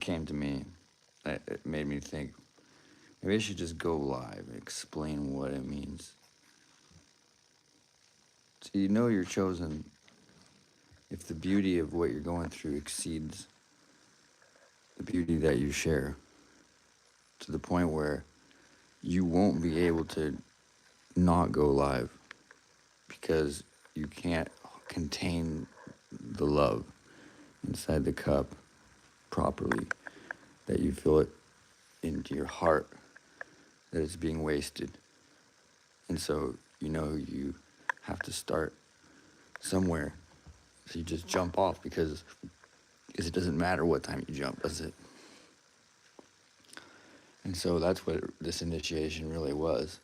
came to me, it made me think, maybe I should just go live and explain what it means. So you know you're chosen if the beauty of what you're going through exceeds the beauty that you share, to the point where you won't be able to not go live because you can't contain the love inside the cup properly, that you feel it into your heart, that it's being wasted. And so you know you have to start somewhere. So you just jump off because it doesn't matter what time you jump, does it? And so that's what this initiation really was.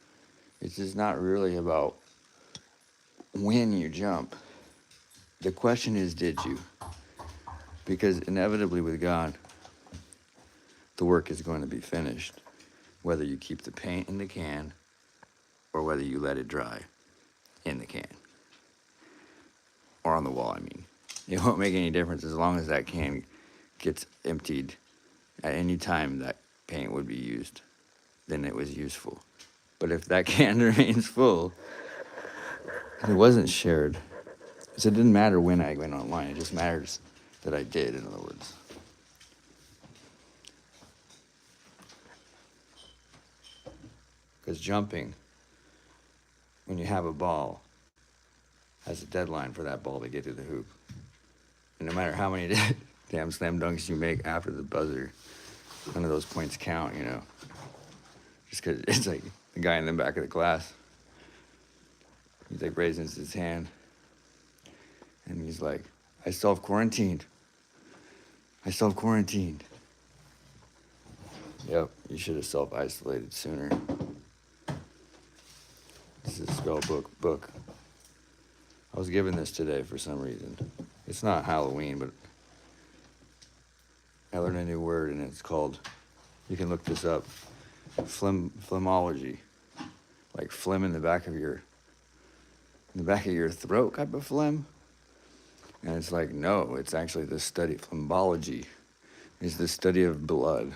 It's just not really about when you jump. The question is, did you? Because inevitably with God, the work is going to be finished, whether you keep the paint in the can or whether you let it dry in the can. Or on the wall, I mean. It won't make any difference as long as that can gets emptied at any time that paint would be used, then it was useful. But if that can remains full, it wasn't shared. So it didn't matter when I went online, it just matters that I did, in other words. Because jumping, when you have a ball, has a deadline for that ball to get to the hoop. And no matter how many damn slam dunks you make after the buzzer, none of those points count, you know. Just because it's like the guy in the back of the class, he's like raising his hand, and he's like, I self-quarantined. Yep, you should have self-isolated sooner. This is a spell book. I was given this today for some reason. It's not Halloween, but I learned a new word, and it's called, you can look this up, phlegmology. Like phlegm in the back of your throat type of phlegm. And it's like, no, it's actually the study, phlegmology is the study of blood.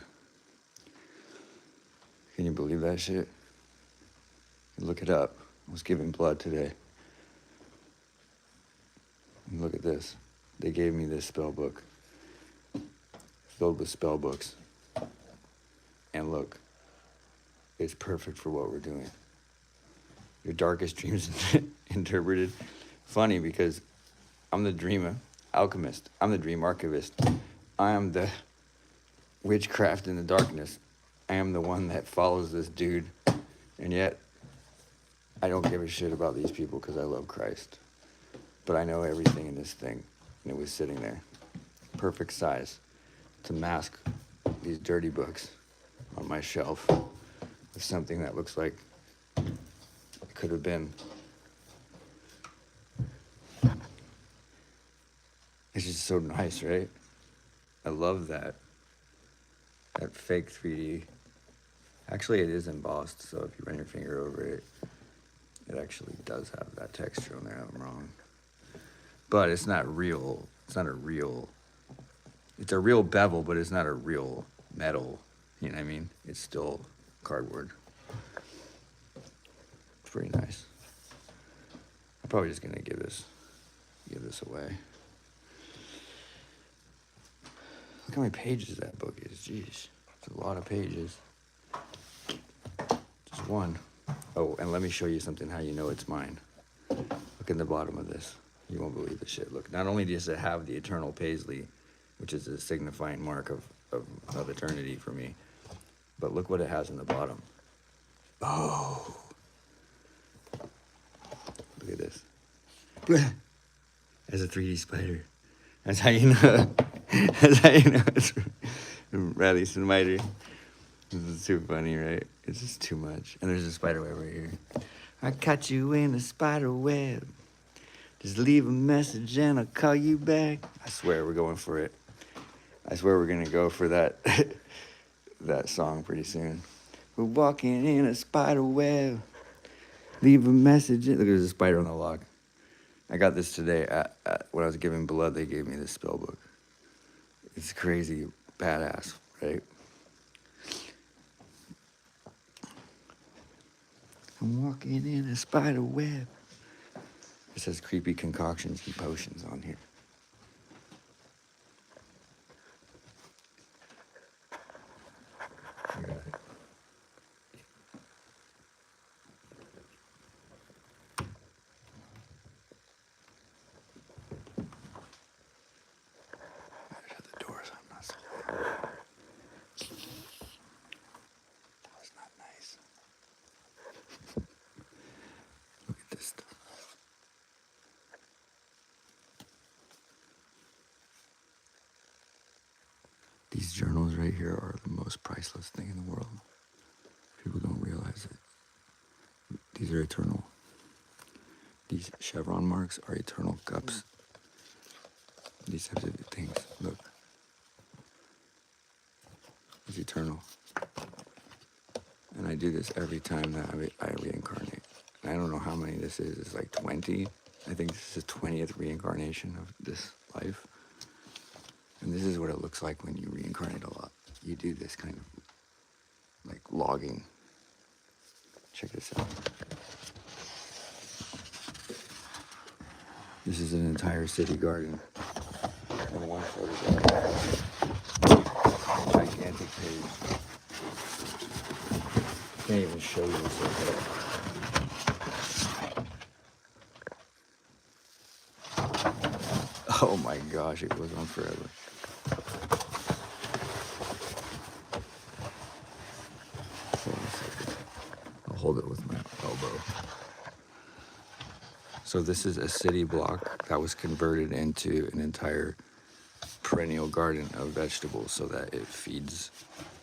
Can you believe that shit? Look it up. I was giving blood today. And look at this. They gave me this spell book filled with spell books. And look, it's perfect for what we're doing. Your darkest dreams interpreted. Funny because I'm the dream alchemist. I'm the dream archivist. I am the witchcraft in the darkness. I am the one that follows this dude. And yet, I don't give a shit about these people because I love Christ. But I know everything in this thing. And it was sitting there. Perfect size to mask these dirty books on my shelf with something that looks like it could have been. It's just so nice, right? I love that. That fake 3D. Actually, it is embossed, so if you run your finger over it, it actually does have that texture on there. I'm wrong. But it's not real. It's not a real... It's a real bevel, but it's not a real metal. You know what I mean? It's still cardboard. It's pretty nice. I'm probably just gonna give this away. Look how many pages that book is. Jeez, it's a lot of pages. Just one. Oh, and let me show you something, how you know it's mine. Look in the bottom of this. You won't believe the shit. Look, not only does it have the eternal paisley, which is a signifying mark of eternity for me, but look what it has in the bottom. Oh. Look at this. There's a 3D spider. That's how you know. That's how you know it's Riley Spider. This is too funny, right? It's just too much. And there's a spider web right here. I caught you in a spider web. Just leave a message and I'll call you back. I swear we're going for it. I swear we're gonna go for that that song pretty soon. We're walking in a spider web. Leave a message. Look, there's a spider on the lock. I got this today when I was giving blood. They gave me this spell book. It's crazy. badass, right? I'm walking in a spider web. It says creepy concoctions and potions on here. I got it. Shut the door so I'm not so loud. That was not nice. Look at this stuff. These journals right here are the most priceless thing in the world. People don't realize it. These are eternal. These chevron marks are eternal cups. These types of things. Look. It's eternal. And I do this every time that I reincarnate. And I don't know how many this is. It's like 20. I think this is the 20th reincarnation of this life. And this is what it looks like when you reincarnate a lot. You do this kind of like logging. Check this out. This is an entire city garden. And one photograph. Gigantic page. Can't even show you this okay. Oh my gosh, it goes on forever. Hold on a second. I'll hold it with my elbow. So this is a city block that was converted into an entire perennial garden of vegetables so that it feeds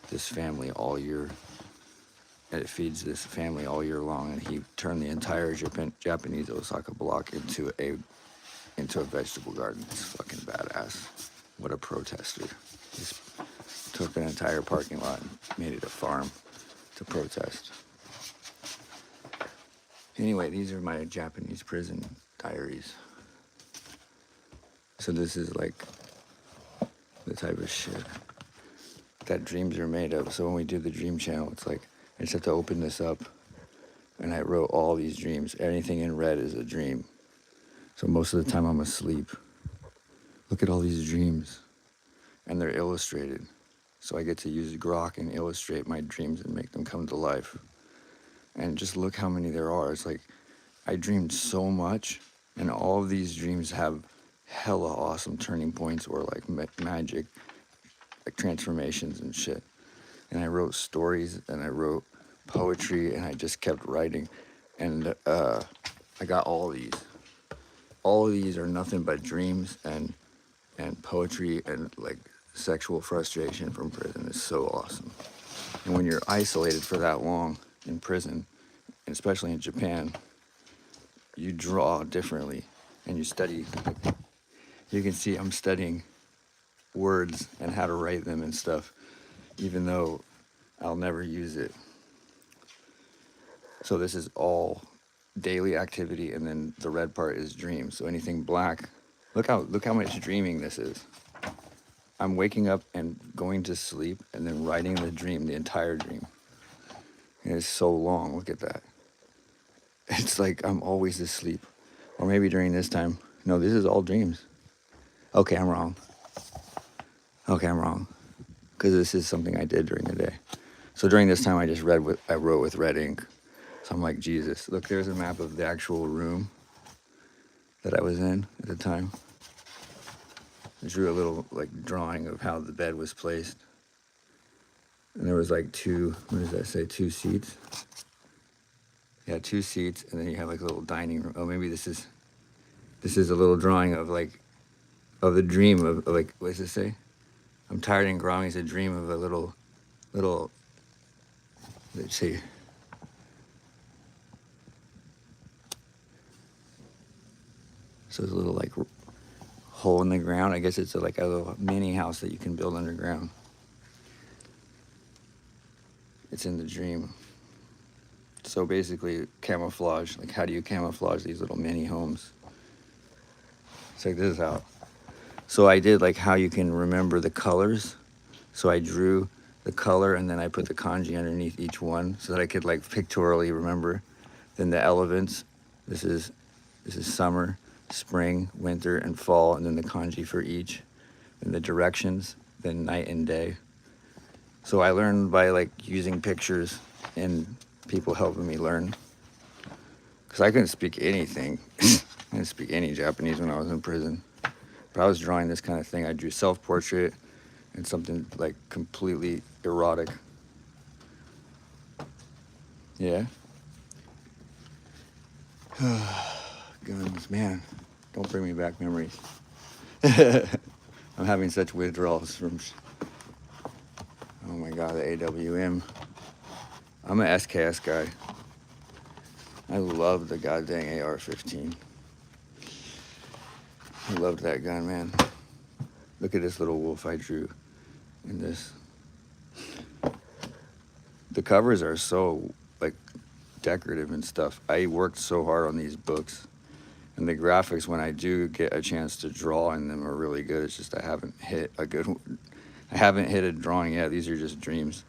this family all year. And it feeds this family all year long. And he turned the entire Japanese Osaka block into a vegetable garden. It's fucking badass. What a protester. He took an entire parking lot and made it a farm to protest. Anyway, these are my Japanese prison diaries. So this is like the type of shit that dreams are made of. So when we do the dream channel, it's like, I just have to open this up and I wrote all these dreams. Anything in red is a dream. So most of the time I'm asleep. Look at all these dreams. And they're illustrated. So I get to use Grok and illustrate my dreams and make them come to life. And just look how many there are. It's like, I dreamed so much, and all of these dreams have hella awesome turning points or like magic, like transformations and shit. And I wrote stories, and I wrote poetry, and I just kept writing. And I got all these. All of these are nothing but dreams and poetry and like sexual frustration from prison. Is so awesome. And when you're isolated for that long in prison, and especially in Japan, you draw differently and you study. You can see I'm studying words and how to write them and stuff, even though I'll never use it. So this is all daily activity, and then the red part is dreams. So anything black, look how much dreaming this is. I'm waking up and going to sleep and then writing the dream, the entire dream. And it's so long, look at that. It's like I'm always asleep. Or maybe during this time, no, this is all dreams. Okay, I'm wrong. Because this is something I did during the day. So during this time, I wrote with red ink. So I'm like, Jesus. Look, there's a map of the actual room that I was in at the time. I drew a little like drawing of how the bed was placed. And there was like two seats. Yeah, 2 seats, and then you have like a little dining room. Oh, maybe this is a little drawing of the dream of like, what does it say? I'm tired and groggy. It's a dream of a little, let's see. So there's a little like hole in the ground. I guess it's like a little mini house that you can build underground. It's in the dream. So basically camouflage, like how do you camouflage these little mini homes? Check this out. So I did like how you can remember the colors. So I drew the color and then I put the kanji underneath each one so that I could like pictorially remember. Then the elements, this is summer, spring, winter, and fall, and then the kanji for each. And the directions, then night and day. So I learned by like using pictures and people helping me learn. Because I couldn't speak anything. I didn't speak any Japanese when I was in prison. But I was drawing this kind of thing. I drew self-portrait and something like completely erotic. Yeah. Guns, man. Don't bring me back memories. I'm having such withdrawals from... Oh my God, the AWM. I'm an SKS guy. I love the goddamn AR-15. I loved that gun, man. Look at this little wolf I drew in this. The covers are so, like, decorative and stuff. I worked so hard on these books. And the graphics, when I do get a chance to draw in them, are really good. It's just I haven't hit a good one. I haven't hit a drawing yet. These are just dreams.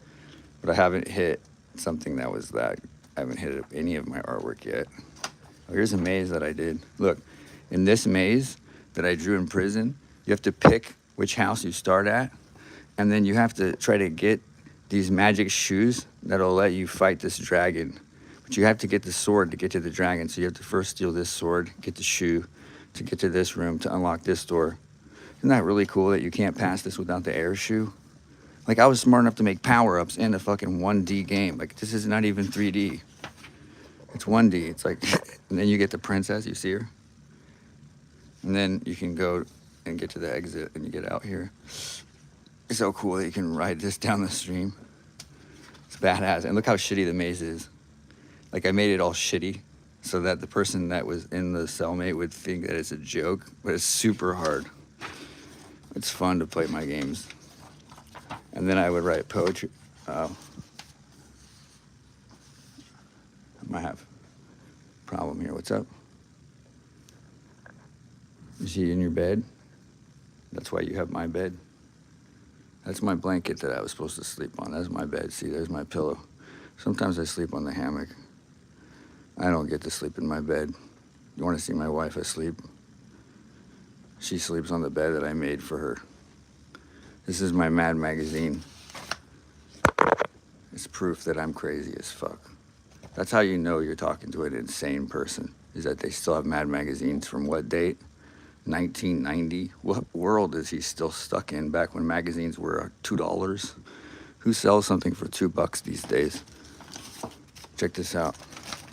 But I haven't hit something that was that. I haven't hit any of my artwork yet. Oh, here's a maze that I did. Look, in this maze that I drew in prison, you have to pick which house you start at, and then you have to try to get these magic shoes that'll let you fight this dragon. But you have to get the sword to get to the dragon, so you have to first steal this sword, get the shoe, to get to this room, to unlock this door. Isn't that really cool that you can't pass this without the air shoe? Like, I was smart enough to make power-ups in a fucking 1D game. Like, this is not even 3D. It's 1D. It's like, and then you get the princess, you see her? And then you can go and get to the exit and you get out here. It's so cool that you can ride this down the stream. It's badass. And look how shitty the maze is. Like, I made it all shitty so that the person that was in the cellmate would think that it's a joke, but it's super hard. It's fun to play my games. And then I would write poetry. I might have a problem here. What's up? Is he in your bed? That's why you have my bed. That's my blanket that I was supposed to sleep on. That's my bed. See, there's my pillow. Sometimes I sleep on the hammock. I don't get to sleep in my bed. You want to see my wife asleep? She sleeps on the bed that I made for her. This is my Mad magazine. It's proof that I'm crazy as fuck. That's how you know you're talking to an insane person, is that they still have Mad magazines from what date? 1990? What world is he still stuck in back when magazines were $2? Who sells something for $2 these days? Check this out.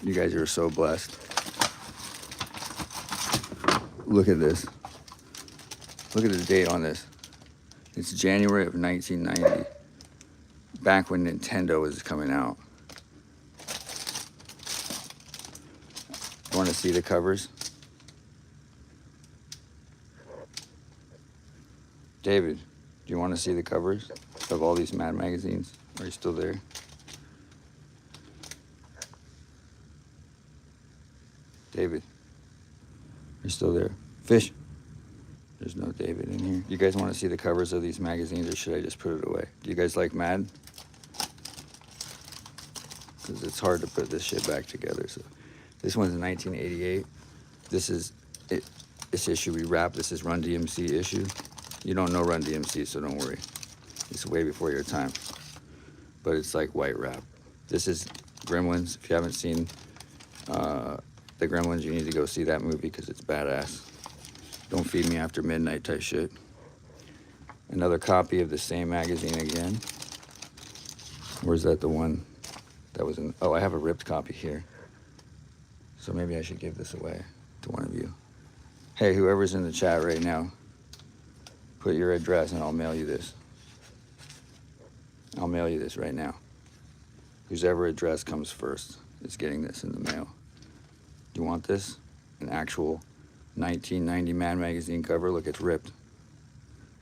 You guys are so blessed. Look at this. Look at the date on this. It's January of 1990, back when Nintendo was coming out. You want to see the covers? David, do you want to see the covers of all these Mad magazines? Are you still there? David, you still there? Fish. There's no David in here. You guys want to see the covers of these magazines, or should I just put it away? Do you guys like Mad? Because it's hard to put this shit back together. So this one's in 1988. This is it. This issue we wrapped. This is Run DMC issue. You don't know Run DMC, so don't worry. It's way before your time. But it's like white wrap. This is Gremlins. If you haven't seen the Gremlins, you need to go see that movie because it's badass. Don't feed me after midnight type shit. Another copy of the same magazine again. Where's that the one that was in? Oh, I have a ripped copy here. So maybe I should give this away to one of you. Hey, whoever's in the chat right now, put your address and I'll mail you this. I'll mail you this right now. Whoever address comes first is getting this in the mail. Do you want this? An actual 1990 Mad magazine cover. Look, it's ripped.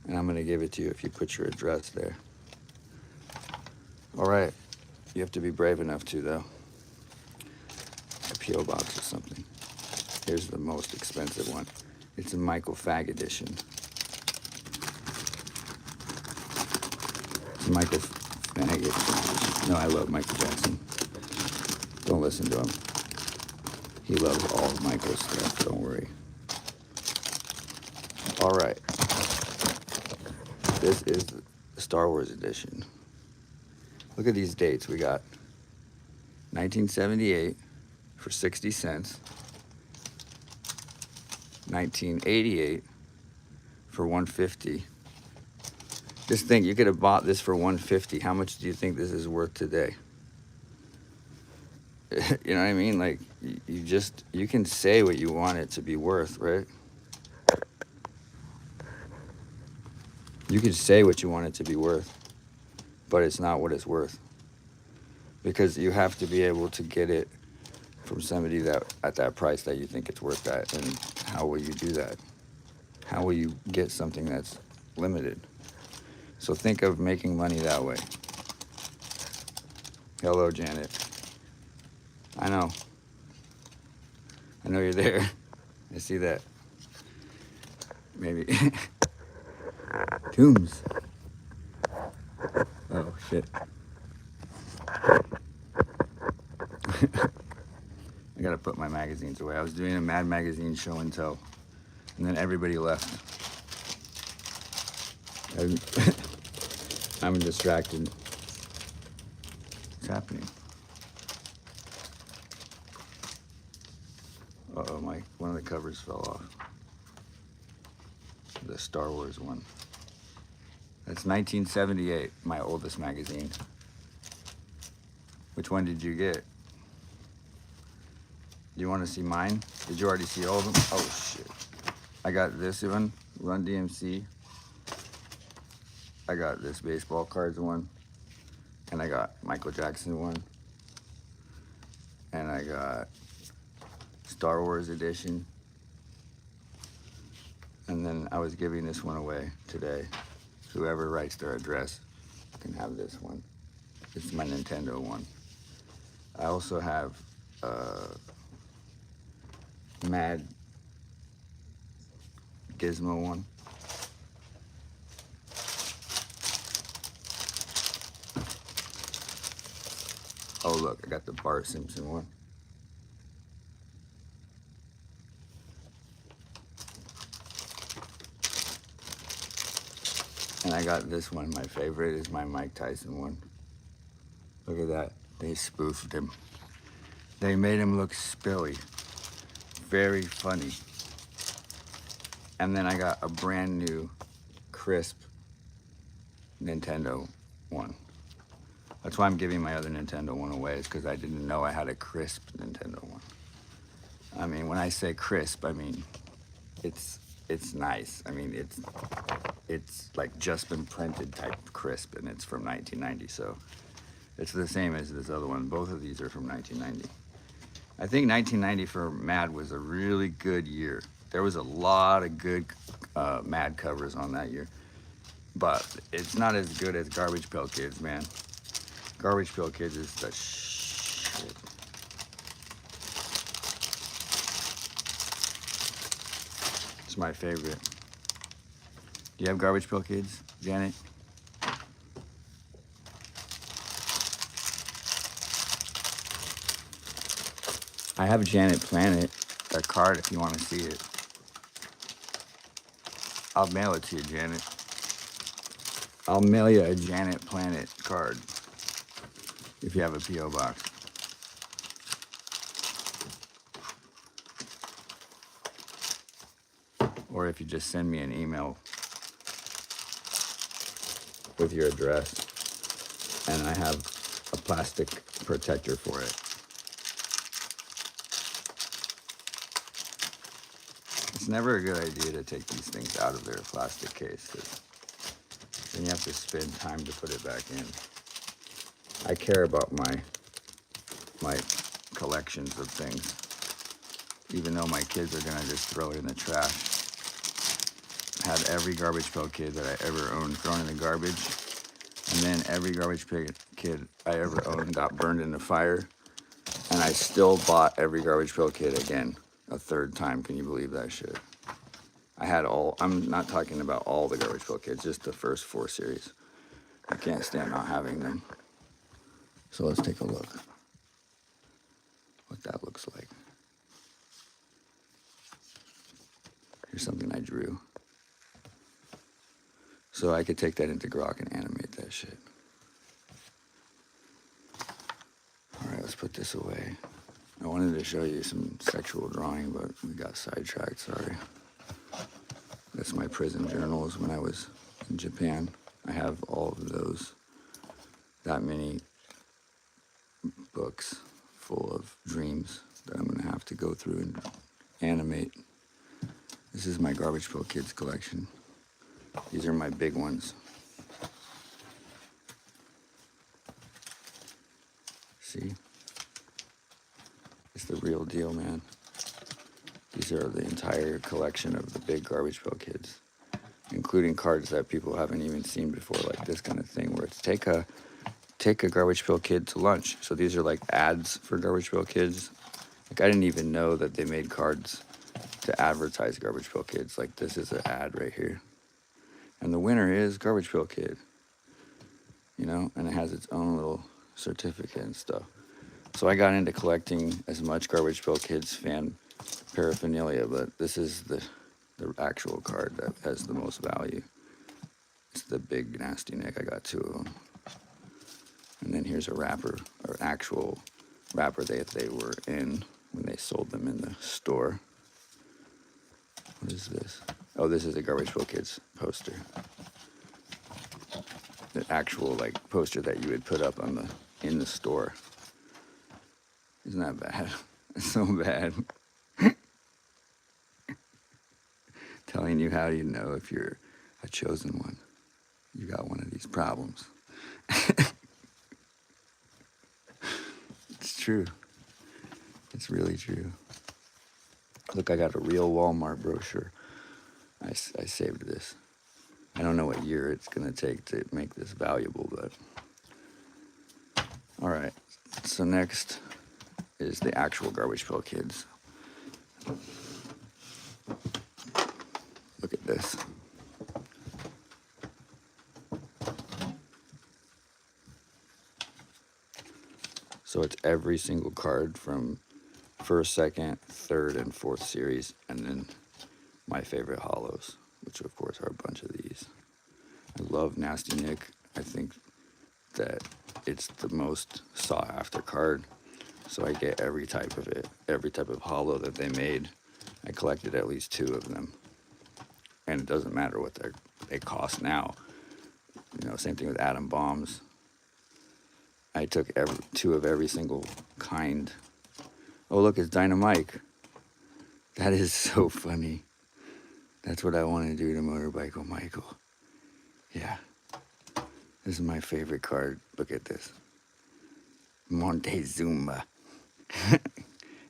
And I'm going to give it to you if you put your address there. All right. You have to be brave enough to, though. A P.O. box or something. Here's the most expensive one. It's a Michael Fagg edition. Michael Flanagan. No, I love Michael Jackson. Don't listen to him. He loves all of Michael's stuff, don't worry. All right. This is the Star Wars edition. Look at these dates. We got 1978 for 60 cents. 1988 for 150. Just think, you could have bought this for 150. How much do you think this is worth today? You know what I mean? Like, you can say what you want it to be worth, right? You could say what you want it to be worth, but it's not what it's worth. Because you have to be able to get it from somebody that at that price that you think it's worth that. And how will you do that? How will you get something that's limited? So think of making money that way. Hello, Janet. I know you're there. I see that. Maybe. Tombs. Oh, shit. I gotta put my magazines away. I was doing a Mad Magazine show and tell, and then everybody left. I'm distracted. What's happening? Uh-oh, one of the covers fell off. The Star Wars one. That's 1978, my oldest magazine. Which one did you get? Do you want to see mine? Did you already see all of them? Oh, shit. I got this one, Run DMC. I got this baseball cards one. And I got Michael Jackson one. And I got Star Wars edition. And then I was giving this one away today. Whoever writes their address can have this one. It's my Nintendo one. I also have Mad Gizmo one. Oh look, I got the Bart Simpson one. And I got this one, my favorite is my Mike Tyson one. Look at that, they spoofed him. They made him look spilly. Very funny. And then I got a brand new, crisp Nintendo one. That's why I'm giving my other Nintendo one away, is because I didn't know I had a crisp Nintendo one. I mean, when I say crisp, I mean, it's nice. I mean, it's like just been printed type crisp, and it's from 1990, so it's the same as this other one. Both of these are from 1990. I think 1990 for Mad was a really good year. There was a lot of good Mad covers on that year, but it's not as good as Garbage Pail Kids, man. Garbage Pail Kids is the shit. It's my favorite. Do you have Garbage Pail Kids, Janet? I have Janet Planet, a card if you want to see it. I'll mail it to you, Janet. I'll mail you a Janet Planet card if you have a P.O. box. Or if you just send me an email with your address, and I have a plastic protector for it. It's never a good idea to take these things out of their plastic case, because then you have to spend time to put it back in. I care about my collections of things, even though my kids are gonna just throw it in the trash. I had every Garbage Pail Kid that I ever owned thrown in the garbage, and then every Garbage Pail Kid I ever owned got burned in the fire, and I still bought every Garbage Pail Kid again a third time. Can you believe that shit? I had all, I'm not talking about all the Garbage Pail Kids, just the first 4 series. I can't stand not having them. So let's take a look what that looks like. Here's something I drew. So I could take that into Grok and animate that shit. All right, let's put this away. I wanted to show you some sexual drawing, but we got sidetracked, sorry. That's my prison journals when I was in Japan. I have all of those, that many books full of dreams that I'm gonna have to go through and animate. This is my Garbage Pail Kids collection. These are my big ones. See? It's the real deal, man. These are the entire collection of the big Garbage Pail Kids, including cards that people haven't even seen before, like this kind of thing, where it's take a Garbage Pail Kid to lunch. So these are like ads for Garbage Pail Kids. Like I didn't even know that they made cards to advertise Garbage Pail Kids. Like this is an ad right here. And the winner is Garbage Pail Kid. You know, and it has its own little certificate and stuff. So I got into collecting as much Garbage Pail Kids fan paraphernalia, but this is the actual card that has the most value. It's the big nasty Nick. I got 2 of them. And then here's a wrapper, or actual wrapper that they were in when they sold them in the store. What is this? Oh, this is a Garbage Pail Kids poster. The actual like poster that you would put up on in the store. Isn't that bad? It's so bad. Telling you how you know if you're a chosen one. You got one of these problems. It's true. It's really true. Look, I got a real Walmart brochure. I saved this. I don't know what year it's going to take to make this valuable, but... All right. So next is the actual Garbage Pail Kids. Look at this. So it's every single card from first, second, third, and fourth series, and then my favorite holos, which of course are a bunch of these. I love Nasty Nick. I think that it's the most sought after card. So I get every type of it, every type of holo that they made. I collected at least 2 of them. And it doesn't matter what they cost now. You know, same thing with Atom Bombs. I took 2 of every single kind. Oh, look, it's Dynamite. That is so funny. That's what I want to do to Motorbike Michael. Yeah. This is my favorite card. Look at this. Montezuma.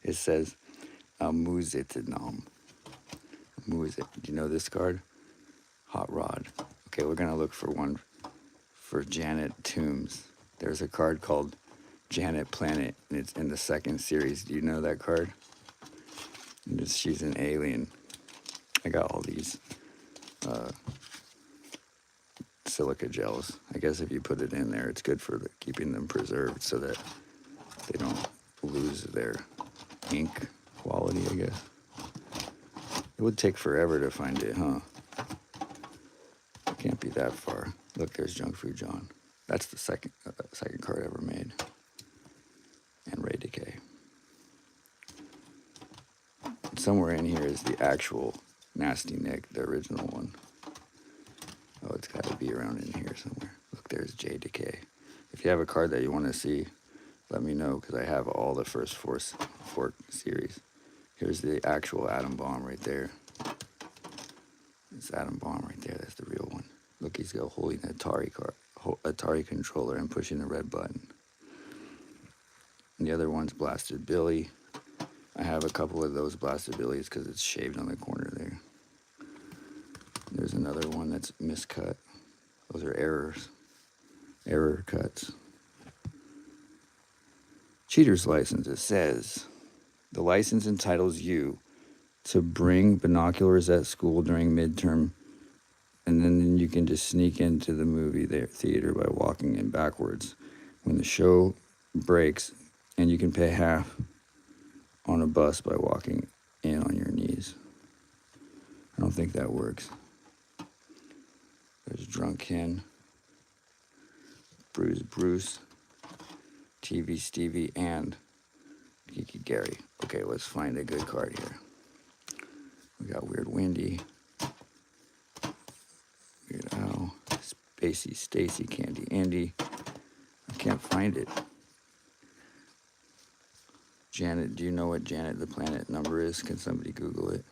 It says, Muzitinam. Muzit. Do you know this card? Hot Rod. Okay, we're going to look for one for Janet Toombs. There's a card called Janet Planet, and it's in the 2nd series. Do you know that card? She's an alien. I got all these silica gels. I guess if you put it in there, it's good for keeping them preserved so that they don't lose their ink quality, I guess. It would take forever to find it, huh? It can't be that far. Look, there's Junk Fu John. That's the second card ever made. And Ray Decay. Somewhere in here is the actual Nasty Nick, the original one. Oh, it's got to be around in here somewhere. Look, there's J Decay. If you have a card that you want to see, let me know, because I have all the first 4 series. Here's the actual Atom Bomb right there. It's Atom Bomb right there. That's the real one. Look, he's holding an Atari controller and pushing the red button. And the other one's Blasted Billy. I have a couple of those Blasted Billies because it's shaved on the corner there. There's another one that's miscut. Those are errors. Error cuts. Cheater's license. It says, the license entitles you to bring binoculars at school during midterm And then you can just sneak into the movie theater by walking in backwards. When the show breaks, and you can pay half on a bus by walking in on your knees. I don't think that works. There's Drunk Ken, Bruce, TV Stevie, and Geeky Gary. Okay, let's find a good card here. We got Weird Wendy, Weird Al, Spacey, Stacy, Candy, Andy. I can't find it. Janet, do you know what Janet the Planet number is? Can somebody Google it?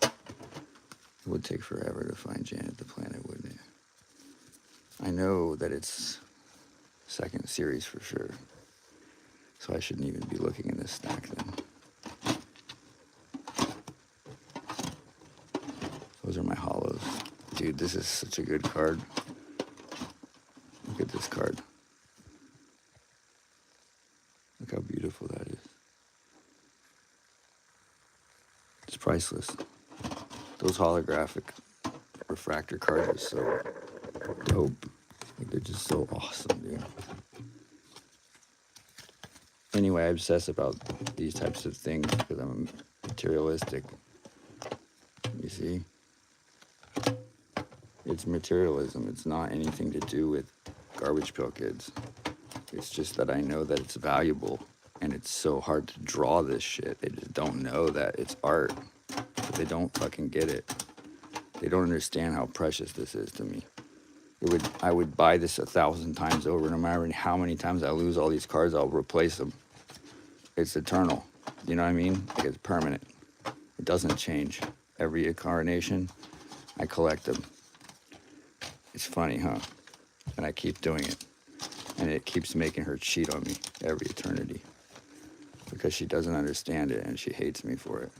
It would take forever to find Janet the Planet, wouldn't it? I know that it's second series for sure. So I shouldn't even be looking in this stack then. Those are my hollows. Dude, this is such a good card. Look at this card. Look how beautiful that is. It's priceless. Those holographic refractor cards are so dope. Like, they're just so awesome, dude. Anyway, I obsess about these types of things because I'm materialistic. You see? It's materialism. It's not anything to do with Garbage Pail Kids. It's just that I know that it's valuable, and it's so hard to draw this shit. They just don't know that it's art. But they don't fucking get it. They don't understand how precious this is to me. I would buy this 1,000 times over. No matter how many times I lose all these cards, I'll replace them. It's eternal. You know what I mean? Like, it's permanent. It doesn't change. Every incarnation, I collect them. It's funny, huh? And I keep doing it. And it keeps making her cheat on me every eternity. Because she doesn't understand it and she hates me for it.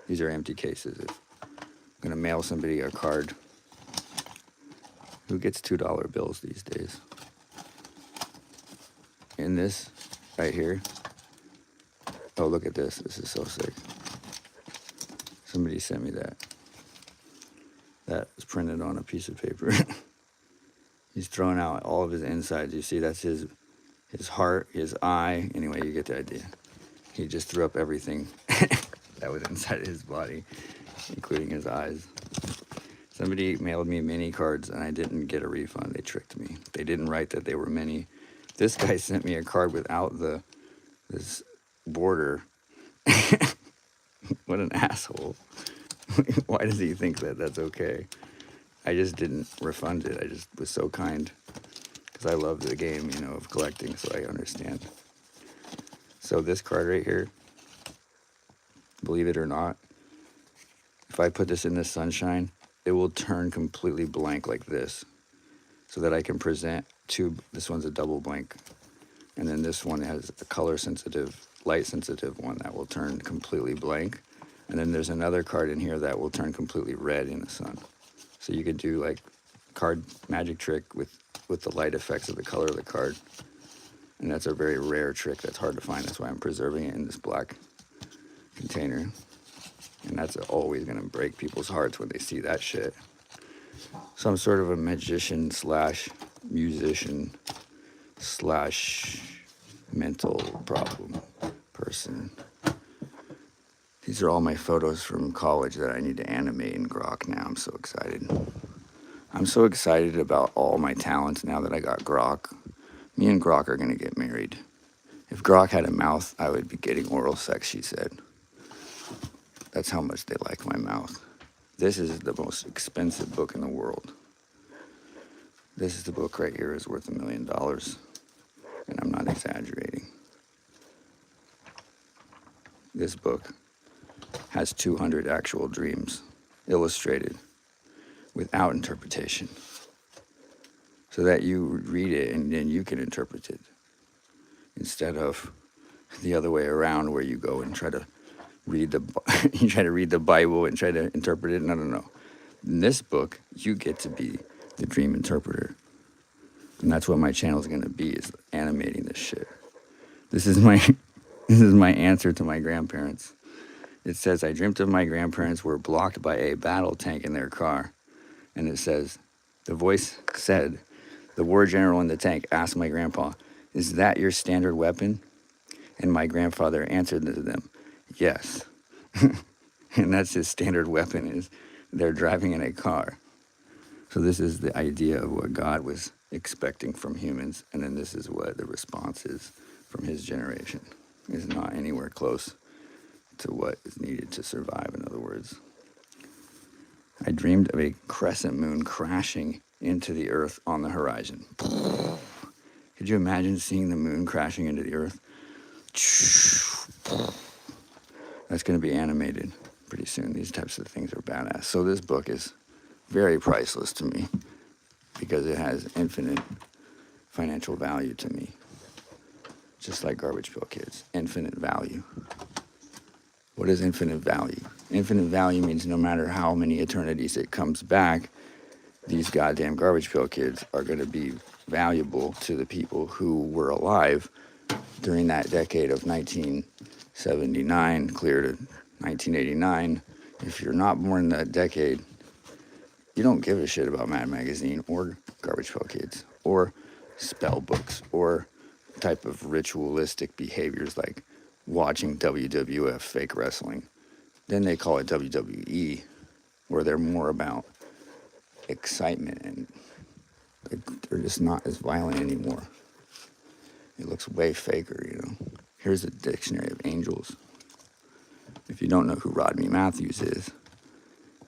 These are empty cases. If I'm going to mail somebody a card, who gets $2 bills these days? In this right here. Oh, look at this. This is so sick. Somebody sent me that. That was printed on a piece of paper. He's throwing out all of his insides. You see, that's his heart, his eye. Anyway, you get the idea. He just threw up everything that was inside his body, including his eyes. Somebody mailed me mini cards, and I didn't get a refund. They tricked me. They didn't write that they were mini. This guy sent me a card without this border. What an asshole. Why does he think that that's okay? I just didn't refund it. I just was so kind because I love the game, you know, of collecting, so I understand. So this card right here, believe it or not, if I put this in the sunshine, it will turn completely blank like this so that I can present two. This one's a double blank, and then this one has a color sensitive, light sensitive one that will turn completely blank. And then there's another card in here that will turn completely red in the sun. So you could do like card magic trick with the light effects of the color of the card. And that's a very rare trick that's hard to find. That's why I'm preserving it in this black container. And that's always going to break people's hearts when they see that shit. Some sort of a magician slash musician slash mental problem person. These are all my photos from college that I need to animate in Grok now. I'm so excited. I'm so excited about all my talents now that I got Grok. Me and Grok are going to get married. If Grok had a mouth, I would be getting oral sex, she said. That's how much they like my mouth. This is the most expensive book in the world. This is the book right here is worth $1 million. And I'm not exaggerating. This book has 200 actual dreams illustrated without interpretation so that you read it and then you can interpret it instead of the other way around where you go and try to read the Bible and try to interpret it. No. In this book, you get to be the dream interpreter. And that's what my channel is going to be, is animating this shit. This is my answer to my grandparents. It says, I dreamt of my grandparents were blocked by a battle tank in their car. And it says, the voice said, the war general in the tank asked my grandpa, "Is that your standard weapon?" And my grandfather answered to them, "Yes." And that's his standard weapon, is they're driving in a car. So this is the idea of what God was expecting from humans, and then this is what the response is from his generation. It's not anywhere close to what is needed to survive, in other words. I dreamed of a crescent moon crashing into the earth on the horizon. Could you imagine seeing the moon crashing into the earth? That's going to be animated pretty soon. These types of things are badass. So this book is very priceless to me because it has infinite financial value to me. Just like Garbage Pail Kids. Infinite value. What is infinite value? Infinite value means no matter how many eternities it comes back, these goddamn Garbage Pail Kids are going to be valuable to the people who were alive during that decade of 1979 clear to 1989. If you're not born in that decade, you don't give a shit about Mad Magazine or Garbage Pail Kids or spell books or type of ritualistic behaviors like watching WWF fake wrestling. Then they call it WWE, where they're more about excitement and they're just not as violent anymore. It looks way faker, you know. Here's a dictionary of angels. If you don't know who Rodney Matthews is,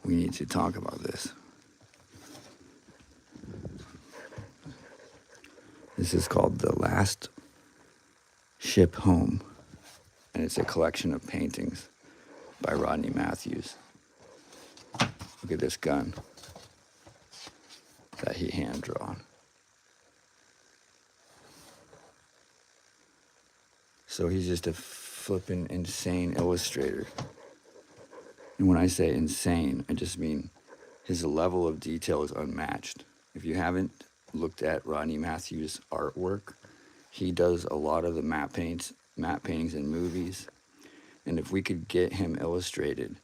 we need to talk about this. This is called The Last Ship Home, and it's a collection of paintings by Rodney Matthews. Look at this gun that he hand-drawn. So he's just a flippin' insane illustrator. And when I say insane, I just mean his level of detail is unmatched. If you haven't looked at Rodney Matthews' artwork, he does a lot of the matte paintings in movies. And if we could get him illustrated,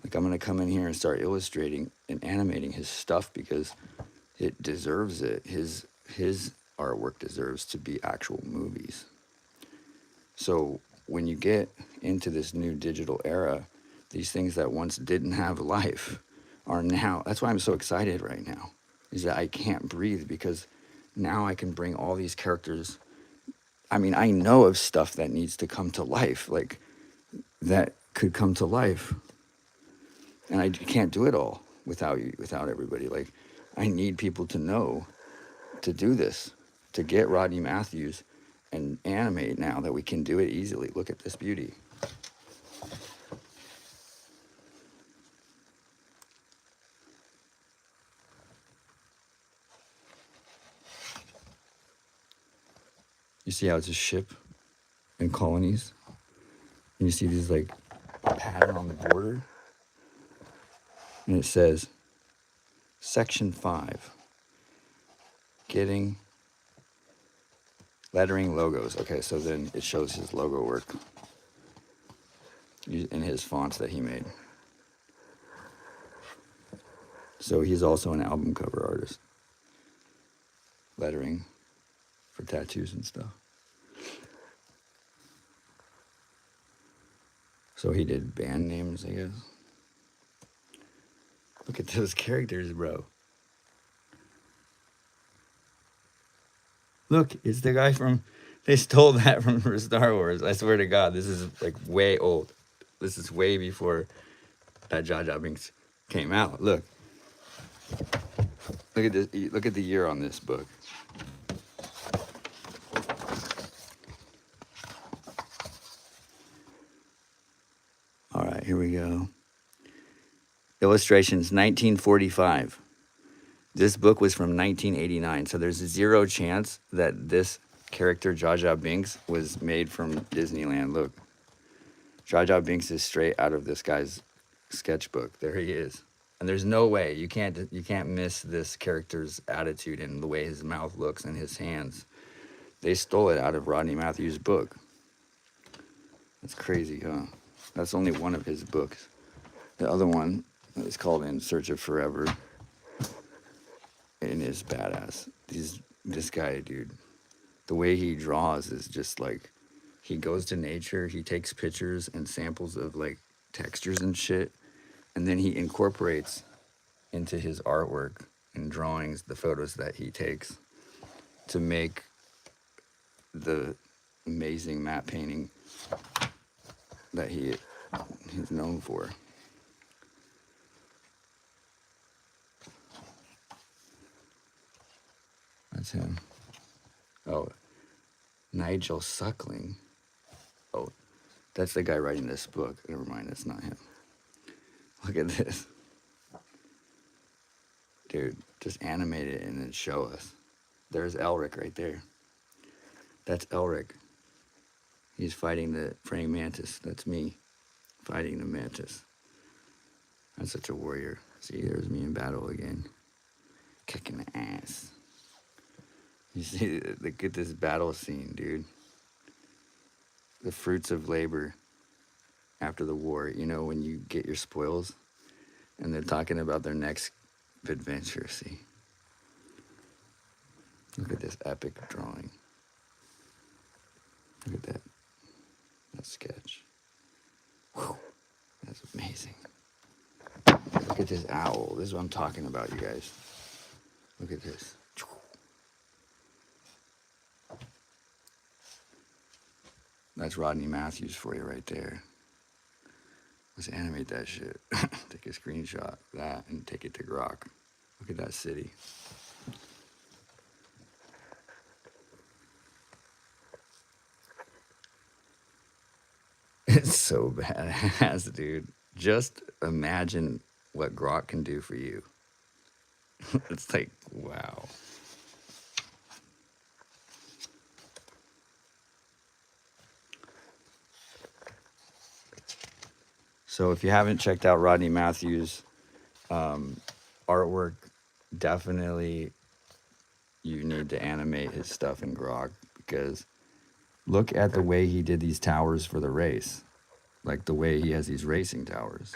like I'm gonna come in here and start illustrating and animating his stuff because it deserves it. His artwork deserves to be actual movies. So when you get into this new digital era, these things that once didn't have life are now, that's why I'm so excited right now, is that I can't breathe because now I can bring all these characters. I mean, I know of stuff that needs to come to life, like that could come to life. And I can't do it all without you, without everybody. Like, I need people to know to do this, to get Rodney Matthews and animate now that we can do it easily. Look at this beauty. You see how it's a ship and colonies? And you see these like pattern on the border? And it says, Section 5, lettering logos. Okay, so then it shows his logo work in his fonts that he made. So he's also an album cover artist. Lettering for tattoos and stuff. So he did band names, I guess. Look at those characters, bro. Look, it's the guy from, they stole that from Star Wars. I swear to God, this is like way old. This is way before that Jar Jar Binks came out. Look. Look at this. Look at the year on this book. All right, here we go. Illustrations, 1945. This book was from 1989, so there's zero chance that this character, Jar Jar Binks, was made from Disneyland. Look, Jar Jar Binks is straight out of this guy's sketchbook. There he is. And there's no way, you can't miss this character's attitude and the way his mouth looks and his hands. They stole it out of Rodney Matthews' book. That's crazy, huh? That's only one of his books. The other one is called In Search of Forever. and is badass. This guy, dude, the way he draws is just like, he goes to nature, he takes pictures and samples of like textures and shit, and then he incorporates into his artwork and drawings the photos that he takes to make the amazing matte painting that he's known for. That's him. Oh, Nigel Suckling. Oh, that's the guy writing this book. Never mind, that's not him. Look at this. Dude, just animate it and then show us. There's Elric right there. That's Elric. He's fighting the praying mantis. That's me fighting the mantis. I'm such a warrior. See, there's me in battle again. Kicking the ass. You see, look at this battle scene, dude. The fruits of labor after the war. You know, when you get your spoils and they're talking about their next adventure, see? Look at this epic drawing. Look at that. That sketch. Whew. That's amazing. Look at this owl. This is what I'm talking about, you guys. Look at this. That's Rodney Matthews for you right there. Let's animate that shit. Take a screenshot of that and take it to Grok. Look at that city. It's so badass, dude. Just imagine what Grok can do for you. It's like, wow. So if you haven't checked out Rodney Matthews' artwork, definitely you need to animate his stuff in Grok, because look at the way he did these towers for the race. Like the way he has these racing towers.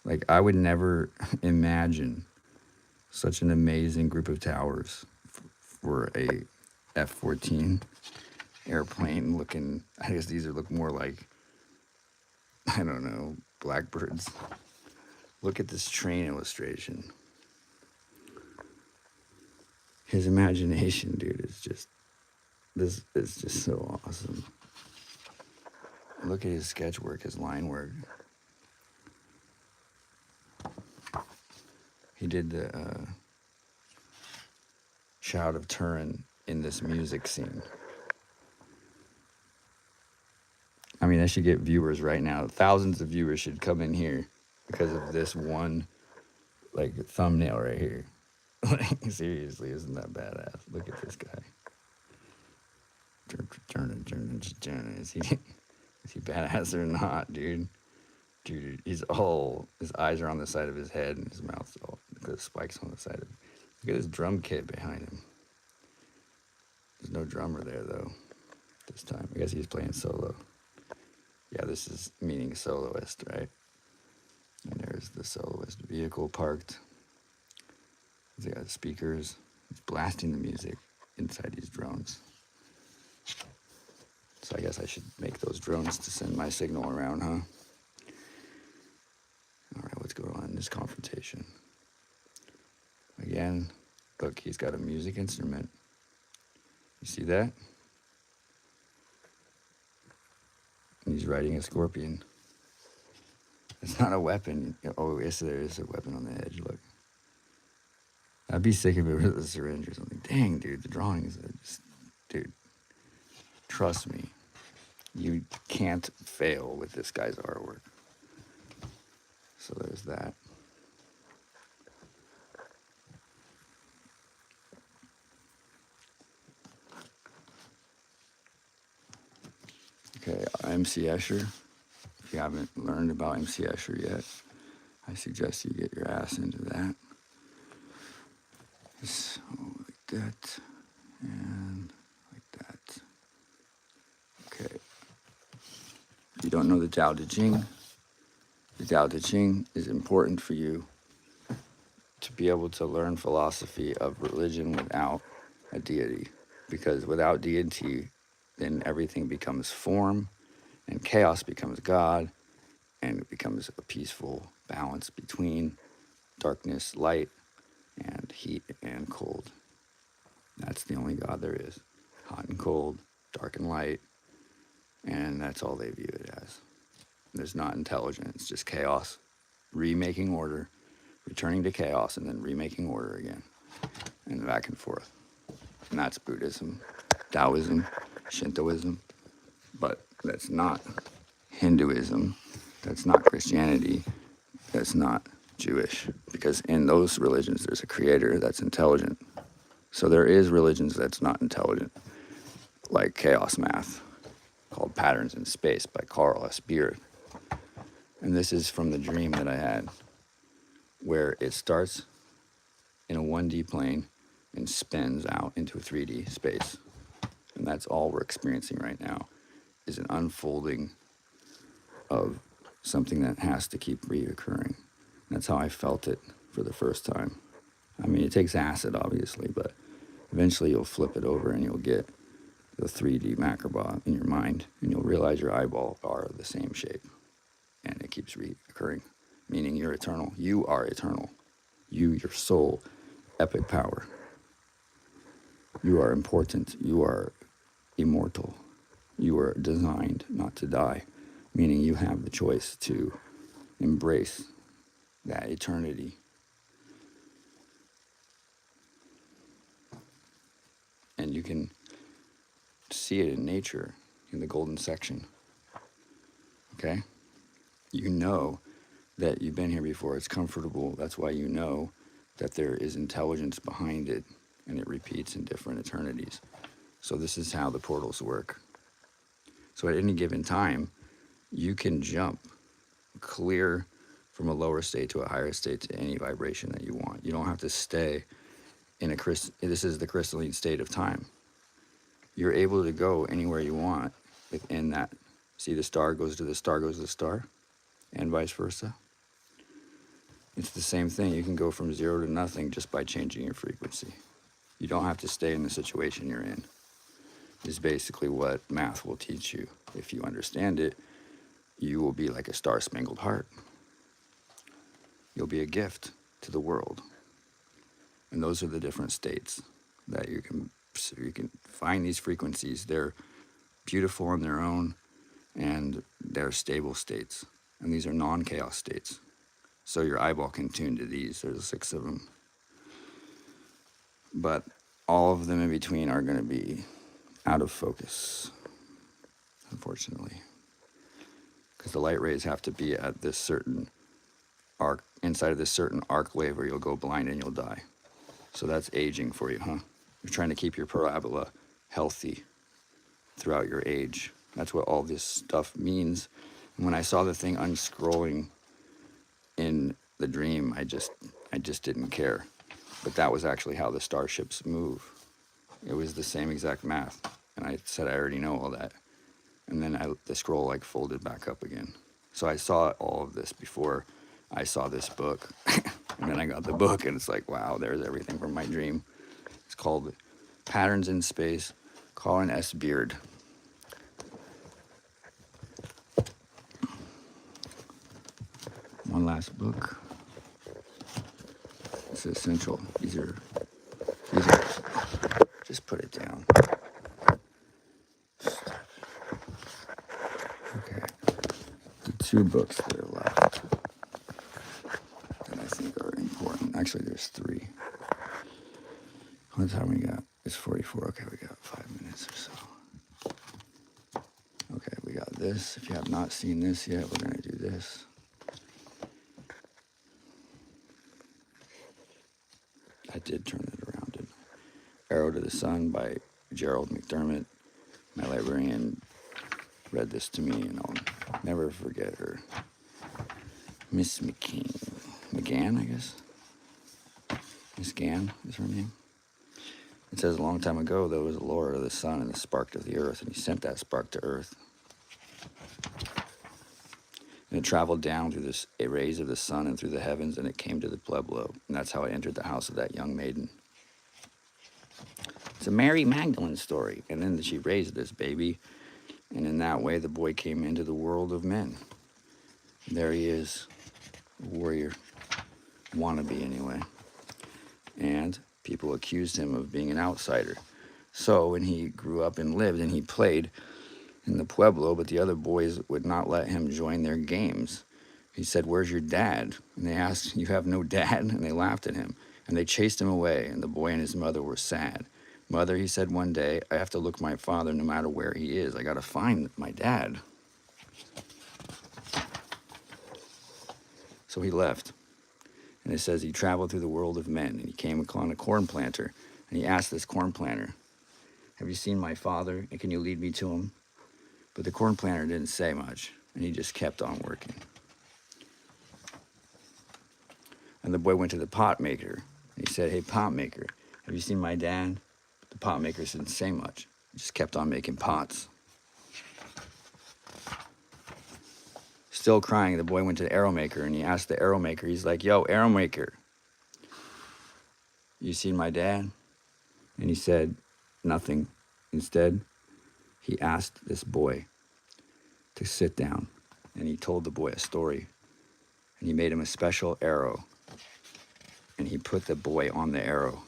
Like I would never imagine such an amazing group of towers for a F-14 airplane looking. I guess these look more like, I don't know, blackbirds. Look at this train illustration. His imagination, dude, is just, this is just so awesome. Look at his sketch work, his line work. He did the Shout of Turin in this music scene. I mean, I should get viewers right now. Thousands of viewers should come in here because of this one, like, thumbnail right here. Like, seriously, isn't that badass? Look at this guy. Is he badass or not, dude? Dude, his eyes are on the side of his head and his mouth's all, the spikes on the side of it. Look at this drum kit behind him. There's no drummer there, though, this time. I guess he's playing solo. Yeah, this is meaning soloist, right? And there's the soloist vehicle parked. They got speakers. He's blasting the music inside these drones. So I guess I should make those drones to send my signal around, huh? All right, what's going on in this confrontation? Again, look, he's got a music instrument. You see that? And he's riding a scorpion. It's not a weapon. Oh, yes, there is a weapon on the edge, look. I'd be sick if it was a syringe or something. Dang, dude, the drawings are just... Dude, trust me. You can't fail with this guy's artwork. So there's that. Okay, MC Escher. If you haven't learned about MC Escher yet, I suggest you get your ass into that. So, like that, and like that. Okay. If you don't know the Tao Te Ching is important for you to be able to learn philosophy of religion without a deity. Because without deity, then everything becomes form, and chaos becomes God, and it becomes a peaceful balance between darkness, light, and heat and cold. That's the only God there is. Hot and cold, dark and light, and that's all they view it as. There's not intelligence, it's just chaos, remaking order, returning to chaos, and then remaking order again, and back and forth. And that's Buddhism, Taoism, Shintoism, but that's not Hinduism, that's not Christianity, that's not Jewish, because in those religions there's a creator that's intelligent. So there is religions that's not intelligent, like chaos math, called Patterns in Space by Carl S. Beard. And this is from the dream that I had, where it starts in a 1D plane and spins out into a 3D space. And that's all we're experiencing right now, is an unfolding of something that has to keep reoccurring. That's how I felt it for the first time. I mean, it takes acid, obviously, but eventually you'll flip it over and you'll get the 3D macrobot in your mind, and you'll realize your eyeball are the same shape, and it keeps reoccurring, meaning you're eternal. You are eternal. You, your soul, epic power. You are important. You are immortal. You are designed not to die, meaning you have the choice to embrace that eternity. And you can see it in nature, in the golden section. Okay? You know that you've been here before. It's comfortable. That's why you know that there is intelligence behind it, and it repeats in different eternities. So this is how the portals work. So at any given time, you can jump clear from a lower state to a higher state to any vibration that you want. You don't have to stay in this is the crystalline state of time. You're able to go anywhere you want within that. See, the star goes to the star goes to the star, and vice versa. It's the same thing. You can go from 0 to nothing just by changing your frequency. You don't have to stay in the situation you're in. Is basically what math will teach you. If you understand it, you will be like a star-spangled heart. You'll be a gift to the world. And those are the different states that you can find these frequencies. They're beautiful on their own, and they're stable states. And these are non-chaos states. So your eyeball can tune to these. There's 6 of them. But all of them in between are going to be out of focus, unfortunately. Because the light rays have to be at this certain arc, inside of this certain arc wave, or you'll go blind and you'll die. So that's aging for you, huh? You're trying to keep your parabola healthy throughout your age. That's what all this stuff means. And when I saw the thing unscrolling in the dream, I just didn't care. But that was actually how the starships move. It was the same exact math. And I said I already know all that. And then the scroll like folded back up again. So I saw all of this before I saw this book. And then I got the book, and it's like, wow, there's everything from my dream. It's called Patterns in Space, Colin S. Beard. One last book. It's essential. These are, just put it down. Okay. The 2 books that are left that I think are important. Actually, there's 3. What time we got? It's 44. Okay, we got 5 minutes or so. Okay, we got this. If you have not seen this yet, we're going to do this. I did turn it around. Arrow to the Sun by Gerald McDermott. My librarian read this to me, and I'll never forget her. Miss McGann, I guess. Miss Gann is her name. It says, a long time ago, there was a Lord of the sun and the spark of the earth, and he sent that spark to earth. And it traveled down through the rays of the sun and through the heavens, and it came to the Pueblo. And that's how it entered the house of that young maiden. It's a Mary Magdalene story. And then she raised this baby, and in that way the boy came into the world of men. And there he is, a warrior, wannabe anyway. And people accused him of being an outsider. So when he grew up and lived, and he played in the Pueblo, but the other boys would not let him join their games. He said, "Where's your dad?" And they asked, "You have no dad?" And they laughed at him. And they chased him away, and the boy and his mother were sad. "Mother," he said one day, "I have to look my father no matter where he is. I got to find my dad." So he left. And it says he traveled through the world of men, and he came upon a corn planter. And he asked this corn planter, "Have you seen my father, and can you lead me to him?" But the corn planter didn't say much, and he just kept on working. And the boy went to the pot maker, and he said, "Hey, pot maker, have you seen my dad?" But the pot maker didn't say much. He just kept on making pots. Still crying, the boy went to the arrow maker, and he asked the arrow maker, he's like, "Yo, arrow maker, you seen my dad?" And he said nothing. Instead, he asked this boy to sit down, and he told the boy a story, and he made him a special arrow, and he put the boy on the arrow,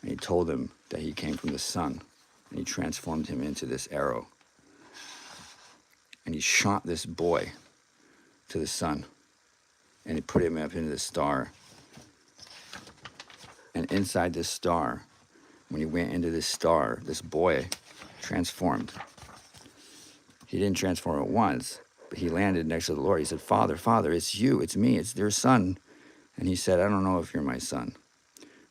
and he told him that he came from the sun, and he transformed him into this arrow, and he shot this boy to the sun, and he put him up into the star, and inside this star, when he went into this star, this boy transformed. He didn't transform at once, but he landed next to the Lord. He said, "Father, Father, it's you, it's me, it's your son." And he said, "I don't know if you're my son.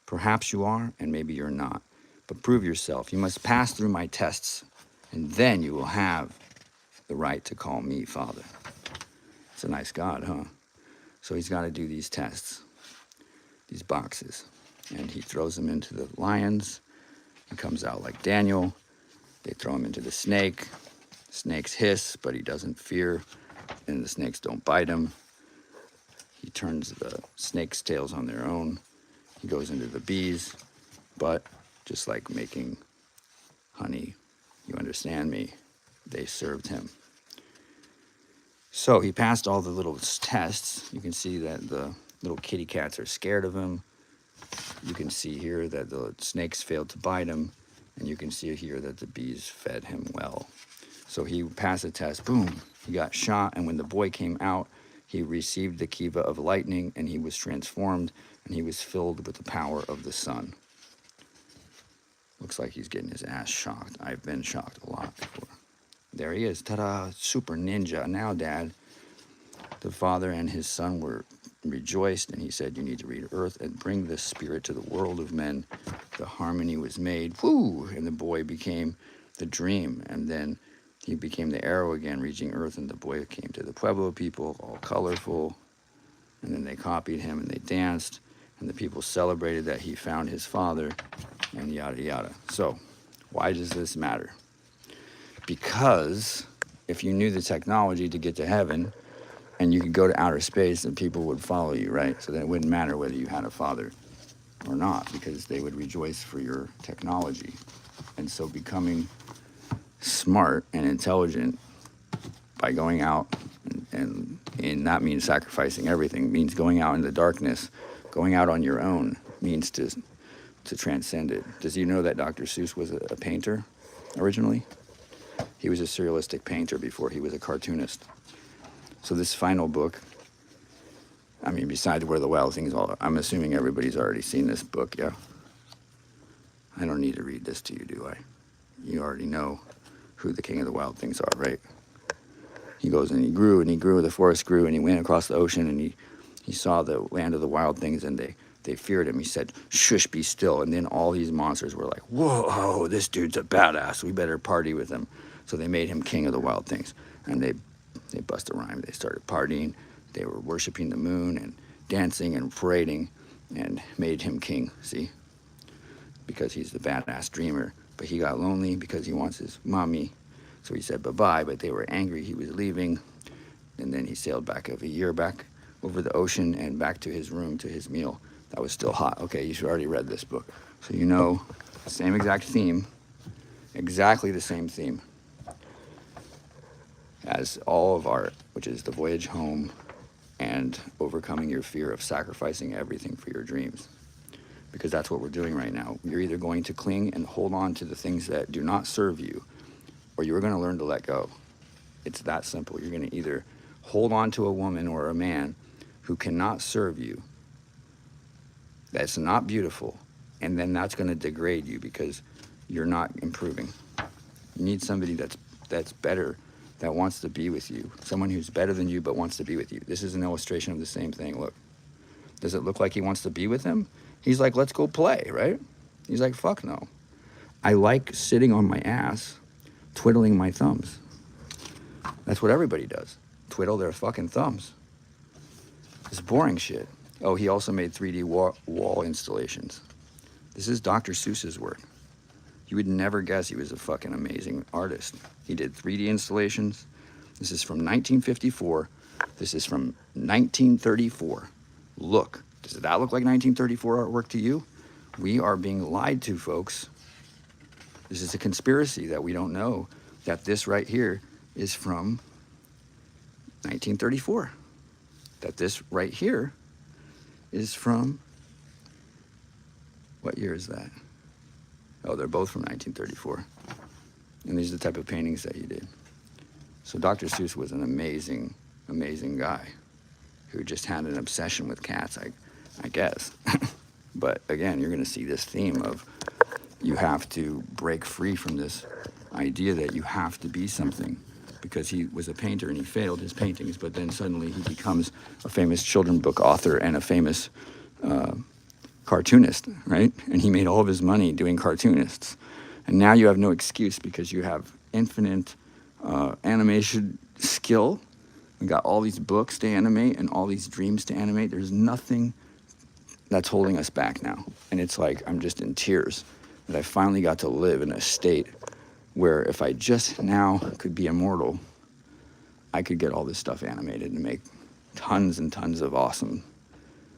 Perhaps you are, and maybe you're not. But prove yourself. You must pass through my tests, and then you will have the right to call me Father." It's a nice God, huh? So he's got to do these tests, these boxes. And he throws them into the lions. He comes out like Daniel. They throw him into the snake. Snakes hiss, but he doesn't fear, and the snakes don't bite him. He turns the snakes' tails on their own. He goes into the bees, but just like making honey, you understand me, they served him. So he passed all the little tests. You can see that the little kitty cats are scared of him. You can see here that the snakes failed to bite him, and you can see here that the bees fed him well. So he passed the test, boom, he got shot, and when the boy came out, he received the kiva of lightning, and he was transformed, and he was filled with the power of the sun. Looks like he's getting his ass shocked. I've been shocked a lot before. There he is, ta-da, super ninja. Now, Dad, the father and his son were rejoiced, and he said, "You need to read Earth and bring the spirit to the world of men." The harmony was made, woo, and the boy became the dream, and then he became the arrow again, reaching Earth, and the boy came to the Pueblo people, all colorful, and then they copied him, and they danced, and the people celebrated that he found his father, and yada, yada. So, why does this matter? Because if you knew the technology to get to heaven, and you could go to outer space, and people would follow you, right? So then it wouldn't matter whether you had a father or not, because they would rejoice for your technology. And so becoming smart and intelligent by going out, and that means sacrificing everything. It means going out in the darkness, going out on your own, means to transcend it. Does you know that Dr. Seuss was a painter originally? He was a surrealistic painter before he was a cartoonist. So this final book, I mean, besides Where the Wild Things Are, I'm assuming everybody's already seen this book, yeah? I don't need to read this to you, do I? You already know who the king of the wild things are, right? He goes and he grew, the forest grew, and he went across the ocean, and he saw the land of the wild things, and they feared him. He said, "Shush, be still." And then all these monsters were like, "Whoa, this dude's a badass. We better party with him." So they made him king of the wild things, and they bust a rhyme. They started partying. They were worshiping the moon and dancing and parading, and made him king, see? Because he's the badass dreamer. But he got lonely because he wants his mommy. So he said bye-bye, but they were angry he was leaving. And then he sailed back of a year back over the ocean and back to his room, to his meal. That was still hot. Okay, you should already read this book. So you know, same exact theme, exactly the same theme as all of art, which is the voyage home and overcoming your fear of sacrificing everything for your dreams. Because that's what we're doing right now. You're either going to cling and hold on to the things that do not serve you, or you're going to learn to let go. It's that simple. You're going to either hold on to a woman or a man who cannot serve you, that's not beautiful, and then that's going to degrade you because you're not improving. You need somebody that's better, that wants to be with you. Someone who's better than you but wants to be with you. This is an illustration of the same thing. Look. Does it look like he wants to be with him? He's like, let's go play, right? He's like, fuck no. I like sitting on my ass, twiddling my thumbs. That's what everybody does. Twiddle their fucking thumbs. It's boring shit. Oh, he also made 3D wall installations. This is Dr. Seuss's work. You would never guess he was a fucking amazing artist. He did 3D installations. This is from 1954. This is from 1934. Look, does that look like 1934 artwork to you? We are being lied to, folks. This is a conspiracy that we don't know that this right here is from 1934. That this right here is from, what year is that? Oh, they're both from 1934. And these are the type of paintings that he did. So Dr. Seuss was an amazing, amazing guy who just had an obsession with cats, I guess. But again, you're going to see this theme of you have to break free from this idea that you have to be something, because he was a painter and he failed his paintings, but then suddenly he becomes a famous children's book author and a famous cartoonist, right? And he made all of his money doing cartoonists. And now you have no excuse because you have infinite animation skill. We got all these books to animate and all these dreams to animate. There's nothing that's holding us back now. And it's like I'm just in tears that I finally got to live in a state where if I just now could be immortal, I could get all this stuff animated and make tons and tons of awesome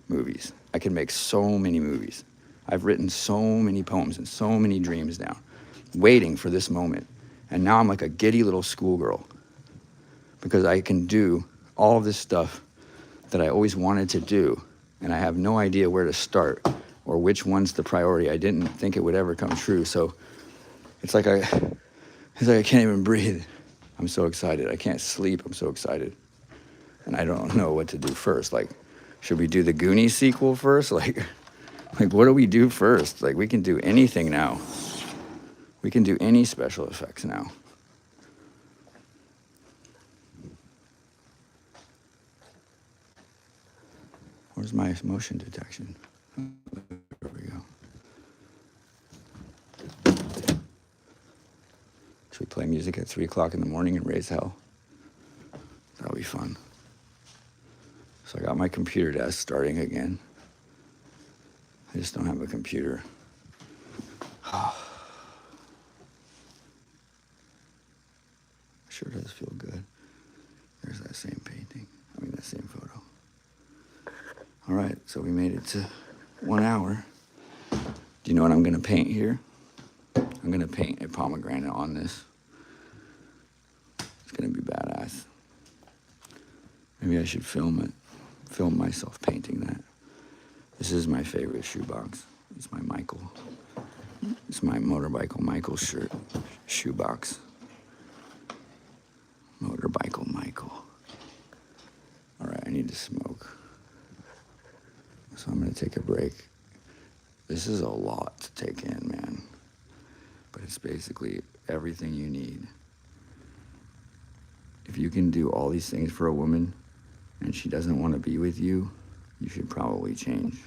movies. I could make so many movies. I've written so many poems and so many dreams down, waiting for this moment. And now I'm like a giddy little schoolgirl because I can do all of this stuff that I always wanted to do, and I have no idea where to start or which one's the priority. I didn't think it would ever come true. So it's like I can't even breathe. I'm so excited. I can't sleep. I'm so excited. And I don't know what to do first. Like, should we do the Goonies sequel first? Like what do we do first? Like, we can do anything now. We can do any special effects now. Where's my motion detection? There we go. Should we play music at 3 o'clock in the morning and raise hell? That'll be fun. So I got my computer desk starting again. I just don't have a computer. Sure does feel good. There's that same painting. I mean, that same photo. All right, so we made it to 1 hour. Do you know what I'm gonna paint here? I'm gonna paint a pomegranate on this. It's gonna be badass. Maybe I should film it. Film myself painting that. This is my favorite shoebox. It's my Michael. It's my Motorbicycle Michael shirt. Shoebox. Motorbicycle Michael. All right, I need to smoke. So I'm gonna take a break. This is a lot to take in, man. But it's basically everything you need. If you can do all these things for a woman and she doesn't want to be with you, you should probably change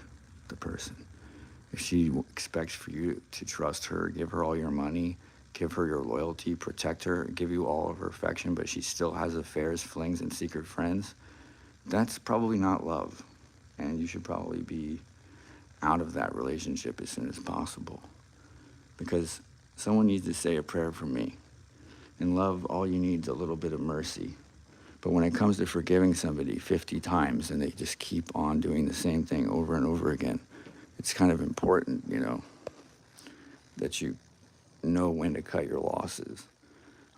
the person. If she expects for you to trust her, give her all your money, give her your loyalty, protect her, give you all of her affection, but she still has affairs, flings, and secret friends, that's probably not love. And you should probably be out of that relationship as soon as possible. Because someone needs to say a prayer for me. In love, all you need is a little bit of mercy. But when it comes to forgiving somebody 50 times and they just keep on doing the same thing over and over again, it's kind of important, you know, that you know when to cut your losses.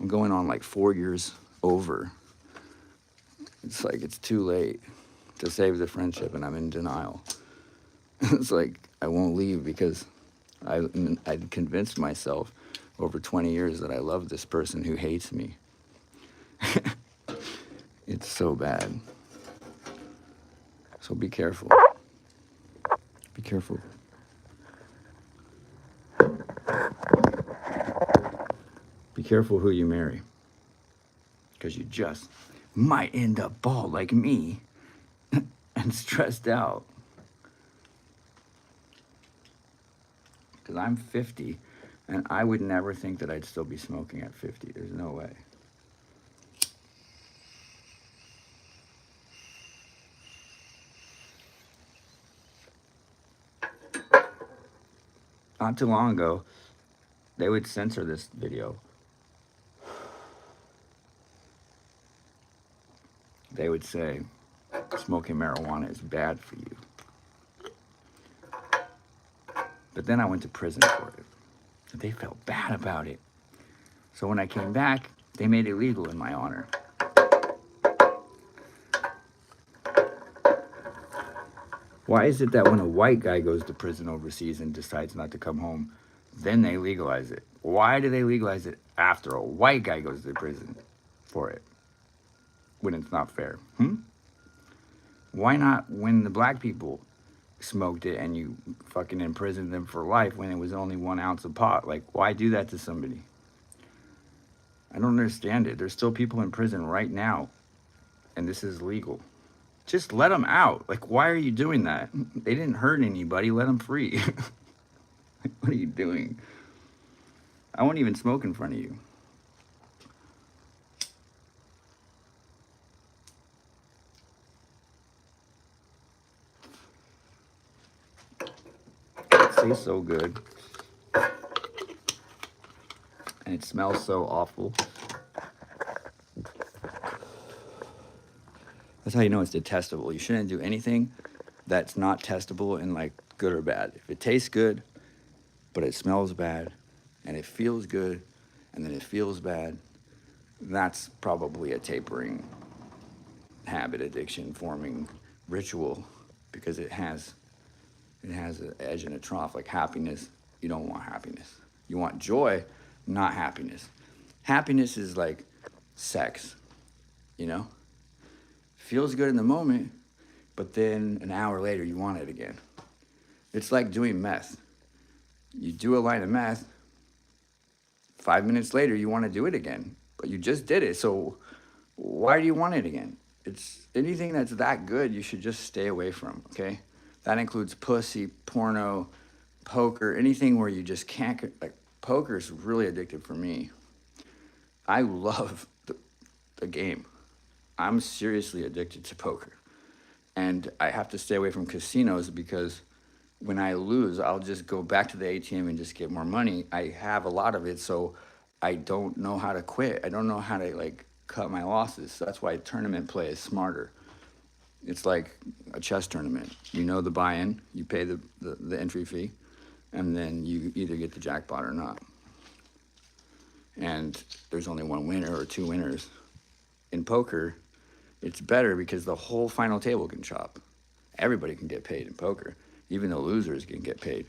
I'm going on like 4 years over. It's like it's too late to save the friendship, and I'm in denial. It's like I won't leave because I'd convinced myself over 20 years that I love this person who hates me. It's so bad. So be careful. Be careful. Be careful who you marry, because you just might end up bald like me and stressed out. Because I'm 50, and I would never think that I'd still be smoking at 50. There's no way. Not too long ago, they would censor this video. They would say, smoking marijuana is bad for you. But then I went to prison for it. And they felt bad about it. So when I came back, they made it legal in my honor. Why is it that when a white guy goes to prison overseas and decides not to come home, then they legalize it? Why do they legalize it after a white guy goes to prison for it? When it's not fair. Why not when the black people smoked it and you fucking imprisoned them for life when it was only 1 ounce of pot? Like, why do that to somebody? I don't understand it. There's still people in prison right now, and this is legal. Just let them out. Like, why are you doing that? They didn't hurt anybody. Let them free. What are you doing? I won't even smoke in front of you. It tastes so good. And it smells so awful. That's how you know it's detestable. You shouldn't do anything that's not testable in like good or bad. If it tastes good, but it smells bad, and it feels good, and then it feels bad, that's probably a tapering habit, addiction, forming ritual, because it has an edge and a trough. Like happiness, you don't want happiness. You want joy, not happiness. Happiness is like sex, you know? Feels good in the moment, but then an hour later you want it again. It's like doing meth. You do a line of meth, 5 minutes later you want to do it again, but you just did it, so why do you want it again? It's anything that's that good you should just stay away from, okay? That includes pussy, porno, poker, anything where you just can't, like poker is really addictive for me. I love the game. I'm seriously addicted to poker. And I have to stay away from casinos because when I lose, I'll just go back to the ATM and just get more money. I have a lot of it, so I don't know how to quit. I don't know how to like cut my losses. So that's why tournament play is smarter. It's like a chess tournament. You know the buy-in, you pay the entry fee, and then you either get the jackpot or not. And there's only one winner or two winners. In poker, it's better because the whole final table can chop. Everybody can get paid in poker. Even the losers can get paid.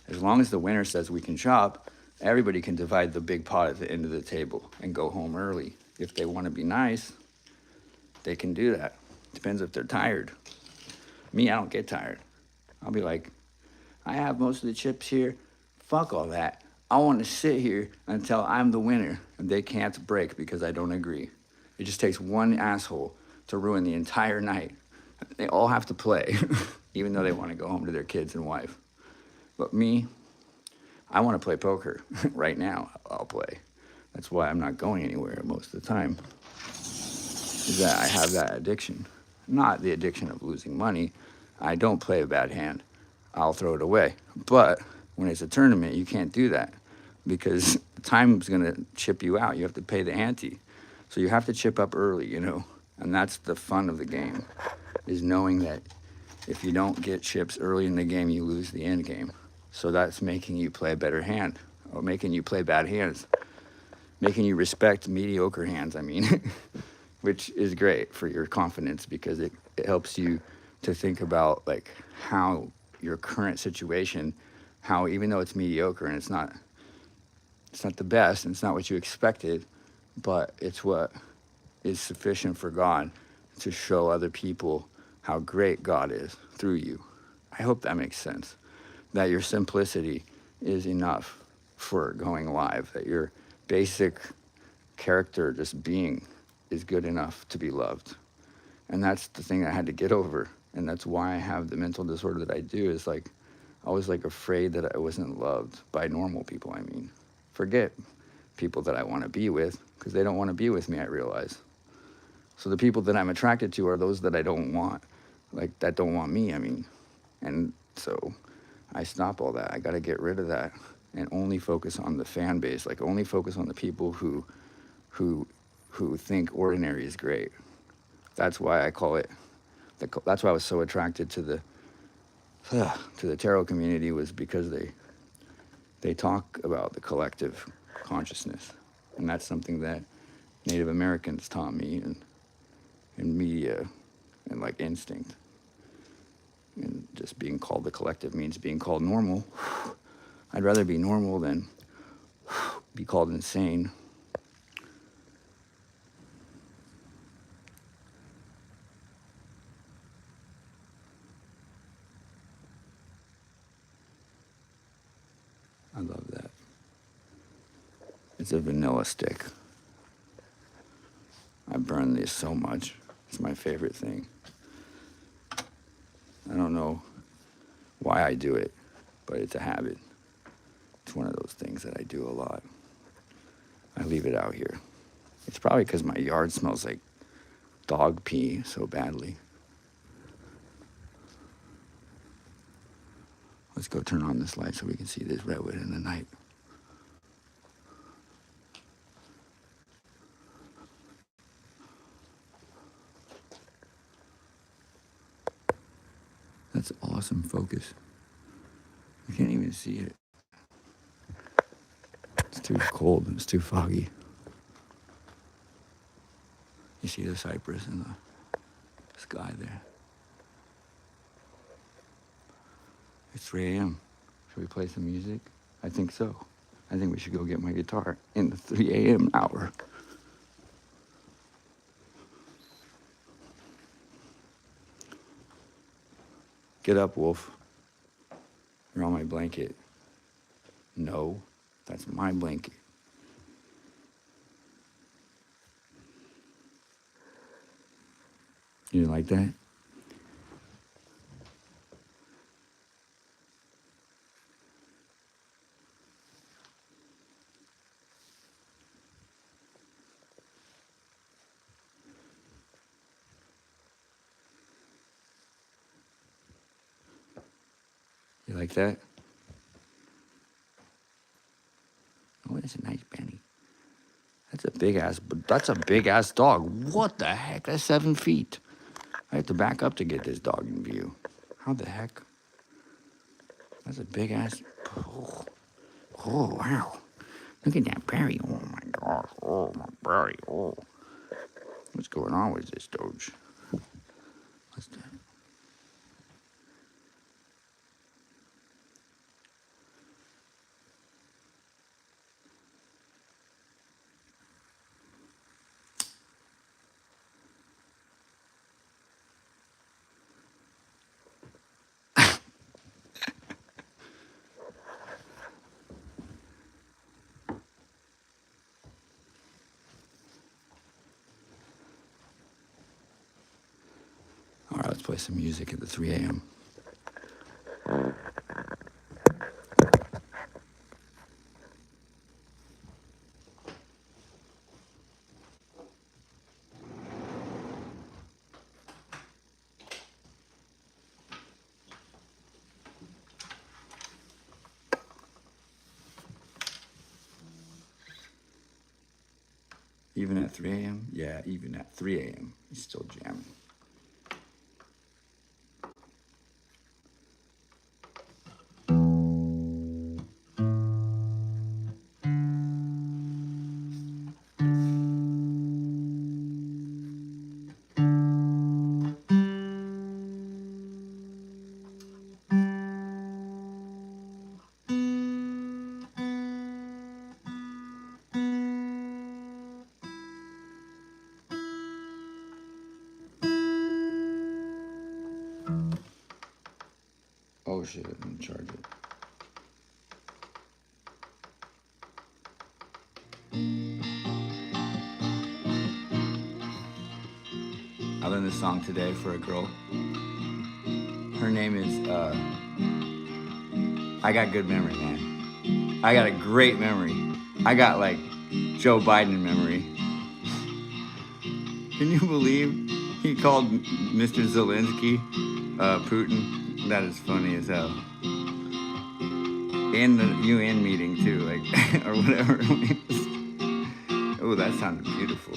As long as the winner says we can chop, everybody can divide the big pot at the end of the table and go home early. If they want to be nice, they can do that. Depends if they're tired. Me, I don't get tired. I'll be like, I have most of the chips here. Fuck all that. I want to sit here until I'm the winner and they can't break because I don't agree. It just takes one asshole to ruin the entire night. They all have to play, even though they want to go home to their kids and wife. But me, I want to play poker. Right now, I'll play. That's why I'm not going anywhere most of the time. Is that I have that addiction. Not the addiction of losing money. I don't play a bad hand. I'll throw it away. But when it's a tournament, you can't do that because time's going to chip you out. You have to pay the ante. So you have to chip up early, you know. And that's the fun of the game, is knowing that if you don't get chips early in the game, you lose the end game. So that's making you play a better hand, or making you play bad hands, making you respect mediocre hands, I mean, which is great for your confidence, because it helps you to think about like how your current situation, how even though it's mediocre and it's not the best and it's not what you expected, but it's what is sufficient for God to show other people how great God is through you. I hope that makes sense, that your simplicity is enough for going live, that your basic character, just being, is good enough to be loved. And that's the thing I had to get over. And that's why I have the mental disorder that I do, is like, I was like afraid that I wasn't loved by normal people. I mean, forget people that I want to be with, because they don't want to be with me, I realize. So the people that I'm attracted to are those that I don't want, like that don't want me, I mean. And so I stop all that. I got to get rid of that and only focus on the fan base, like only focus on the people who think ordinary is great. That's why I call it, that's why I was so attracted to the tarot community, was because they talk about the collective consciousness. And that's something that Native Americans taught me, in media and like instinct. And just being called the collective means being called normal. I'd rather be normal than be called insane. I love that. It's a vanilla stick. I burn this so much. It's my favorite thing. I don't know why I do it, but it's a habit. It's one of those things that I do a lot. I leave it out here. It's probably because my yard smells like dog pee so badly. Let's go turn on this light so we can see this redwood in the night. That's awesome focus. You can't even see it. It's too cold and it's too foggy. You see the cypress in the sky there. It's 3 a.m. Should we play some music? I think so. I think we should go get my guitar in the 3 a.m. hour. Get up, Wolf. You're on my blanket. No, that's my blanket. You didn't like that? You like that? Oh, that's a nice Benny. That's a big ass dog. What the heck? That's 7 feet. I have to back up to get this dog in view. How the heck? That's a big ass. Oh, wow. Look at that berry. Oh my gosh. Oh, my berry. Oh. What's going on with this Doge? What's that? All right, let's play some music at the 3 a.m. Even at 3 a.m.? Yeah, even at 3 a.m. He's still jamming. Oh shit, let me charge it. I learned this song today for a girl. Her name is, I got good memory, man. I got a great memory. I got like Joe Biden memory. Can you believe he called Mr. Zelensky Putin? That is funny as hell. In the UN meeting too, like, or whatever. Oh, that sounded beautiful.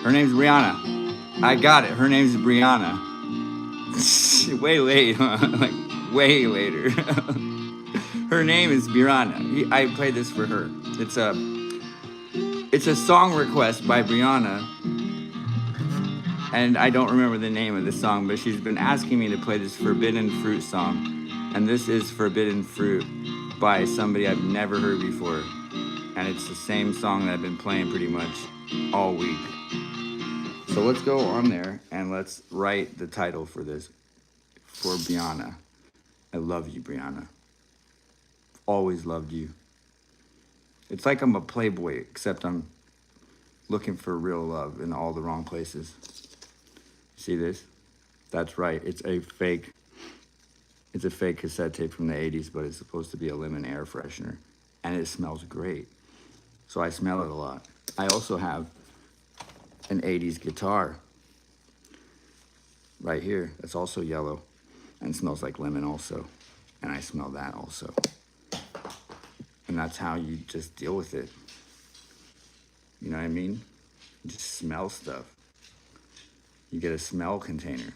Her name's Brianna. I got it. Her name's Brianna. Way late, huh? Like, way later. Her name is Brianna. I played this for her. It's a song request by Brianna. And I don't remember the name of the song, but she's been asking me to play this Forbidden Fruit song. And this is Forbidden Fruit by somebody I've never heard before. And it's the same song that I've been playing pretty much all week. So let's go on there and let's write the title for this for Brianna. I love you, Brianna. Always loved you. It's like I'm a playboy, except I'm looking for real love in all the wrong places. See this? That's right. It's a fake cassette tape from the 80s, but it's supposed to be a lemon air freshener. And it smells great. So I smell it a lot. I also have an 80s guitar right here that's also yellow and smells like lemon also, and I smell that also. And that's how you just deal with it, you know what I mean? You just smell stuff. You get a smell container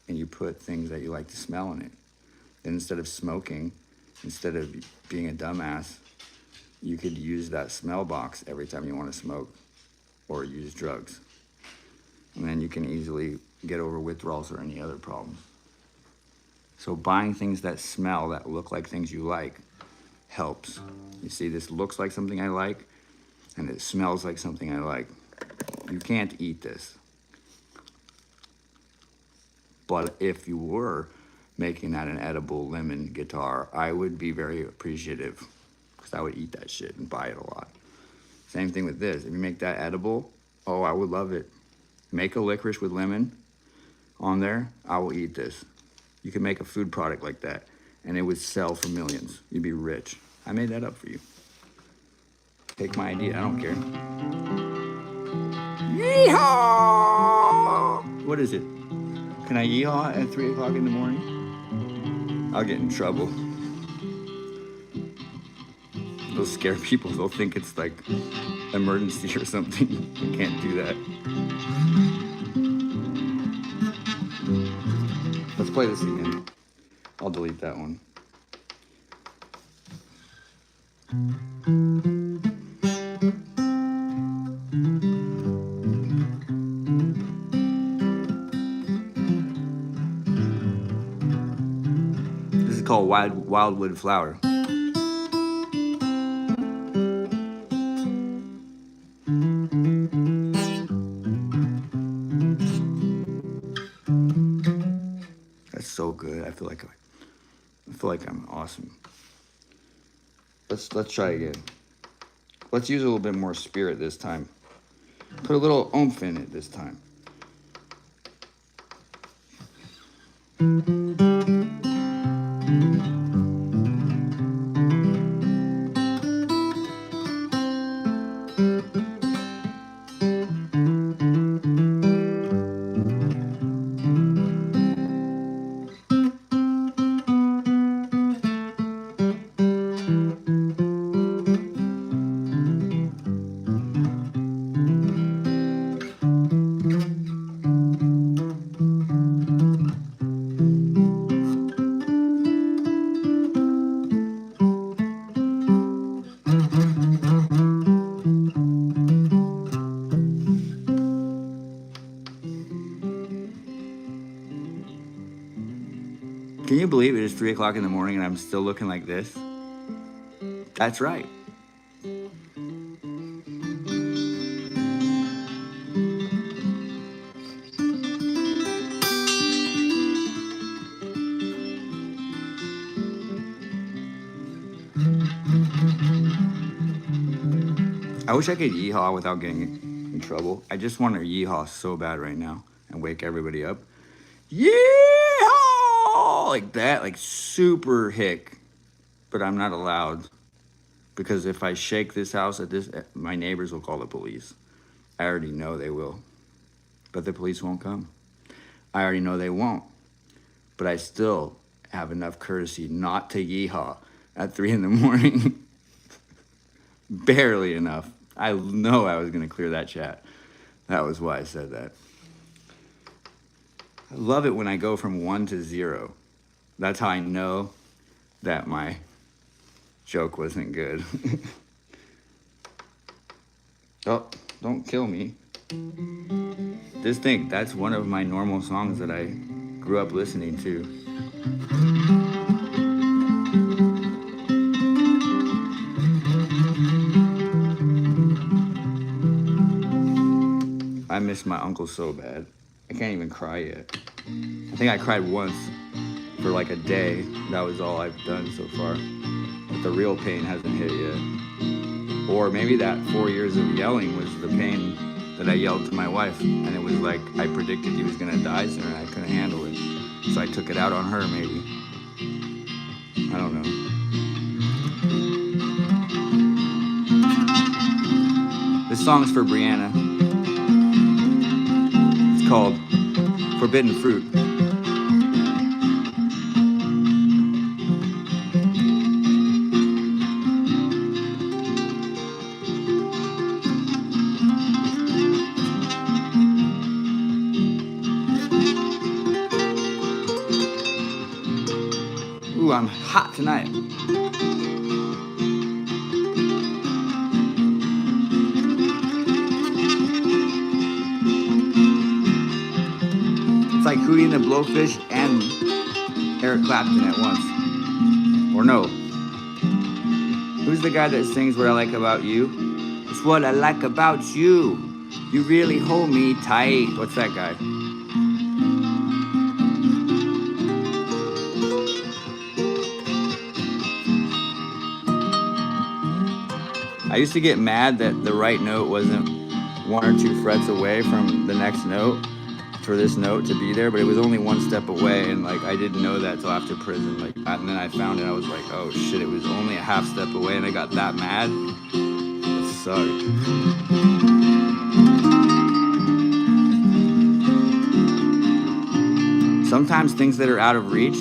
and you put things that you like to smell in it. Then instead of smoking, instead of being a dumbass, you could use that smell box every time you want to smoke or use drugs. And then you can easily get over withdrawals or any other problems. So buying things that smell, that look like things you like, helps. You see, this looks like something I like, and it smells like something I like. You can't eat this. But if you were making that an edible lemon guitar, I would be very appreciative, because I would eat that shit and buy it a lot. Same thing with this. If you make that edible, oh, I would love it. Make a licorice with lemon on there, I will eat this. You can make a food product like that, and it would sell for millions. You'd be rich. I made that up for you. Take my idea, I don't care. Yeehaw! What is it? Can I yeehaw at 3 o'clock in the morning? I'll get in trouble. They'll scare people. They'll think it's like emergency or something. You can't do that. Let's play this again. I'll delete that one. This is called Wildwood Flower. So good. I feel like I'm awesome. Let's try again. Let's use a little bit more spirit this time. Put a little oomph in it this time. Can you believe it is 3 o'clock in the morning and I'm still looking like this? That's right. I wish I could yeehaw without getting in trouble. I just want to yeehaw so bad right now and wake everybody up. Yeehaw! Like that, like super hick. But I'm not allowed. Because if I shake this house at this, my neighbors will call the police. I already know they will. But the police won't come. I already know they won't. But I still have enough courtesy not to yeehaw at 3 in the morning. Barely enough. I know I was going to clear that chat. That was why I said that. I love it when I go from 1 to 0. That's how I know that my joke wasn't good. Oh, don't kill me. Just think, that's one of my normal songs that I grew up listening to. I miss my uncle so bad. I can't even cry yet. I think I cried once for like a day. That was all I've done so far. But the real pain hasn't hit yet. Or maybe that 4 years of yelling was the pain that I yelled to my wife. And it was like I predicted he was gonna die soon and I couldn't handle it. So I took it out on her maybe. I don't know. This song's for Brianna. It's called Forbidden Fruit. Ooh, I'm hot tonight. It's like Hootie and the Blowfish and Eric Clapton at once. Or no. Who's the guy that sings What I Like About You? It's what I like about you. You really hold me tight. What's that guy? I used to get mad that the right note wasn't 1 or 2 frets away from the next note for this note to be there, but it was only 1 step away, and like I didn't know that till after prison. Like, and then I found it. I was like, oh shit! It was only a half step away, and I got that mad. It sucked. Sometimes things that are out of reach,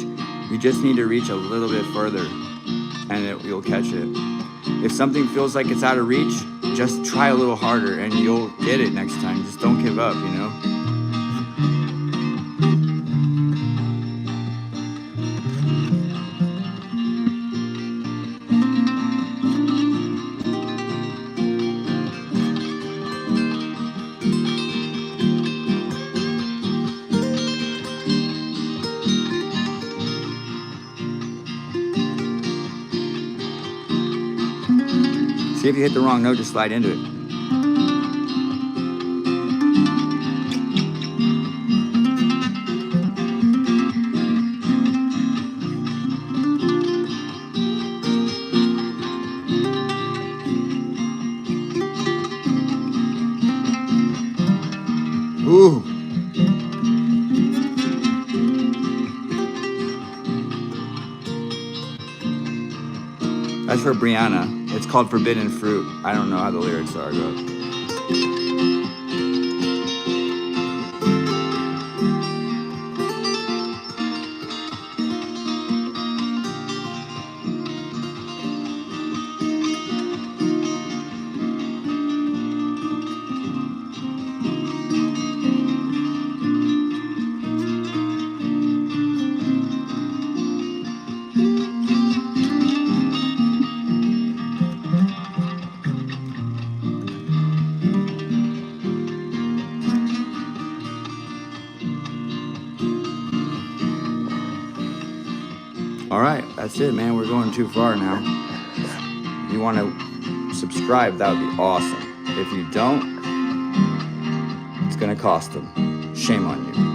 you just need to reach a little bit further, and you'll catch it. If something feels like it's out of reach, just try a little harder and you'll get it next time. Just don't give up, you know? See if you hit the wrong note, just slide into it. Ooh. That's for Brianna. It's called Forbidden Fruit. I don't know how the lyrics are, though. All right, that's it, man. We're going too far now. If you want to subscribe, that would be awesome. If you don't, it's going to cost them. Shame on you.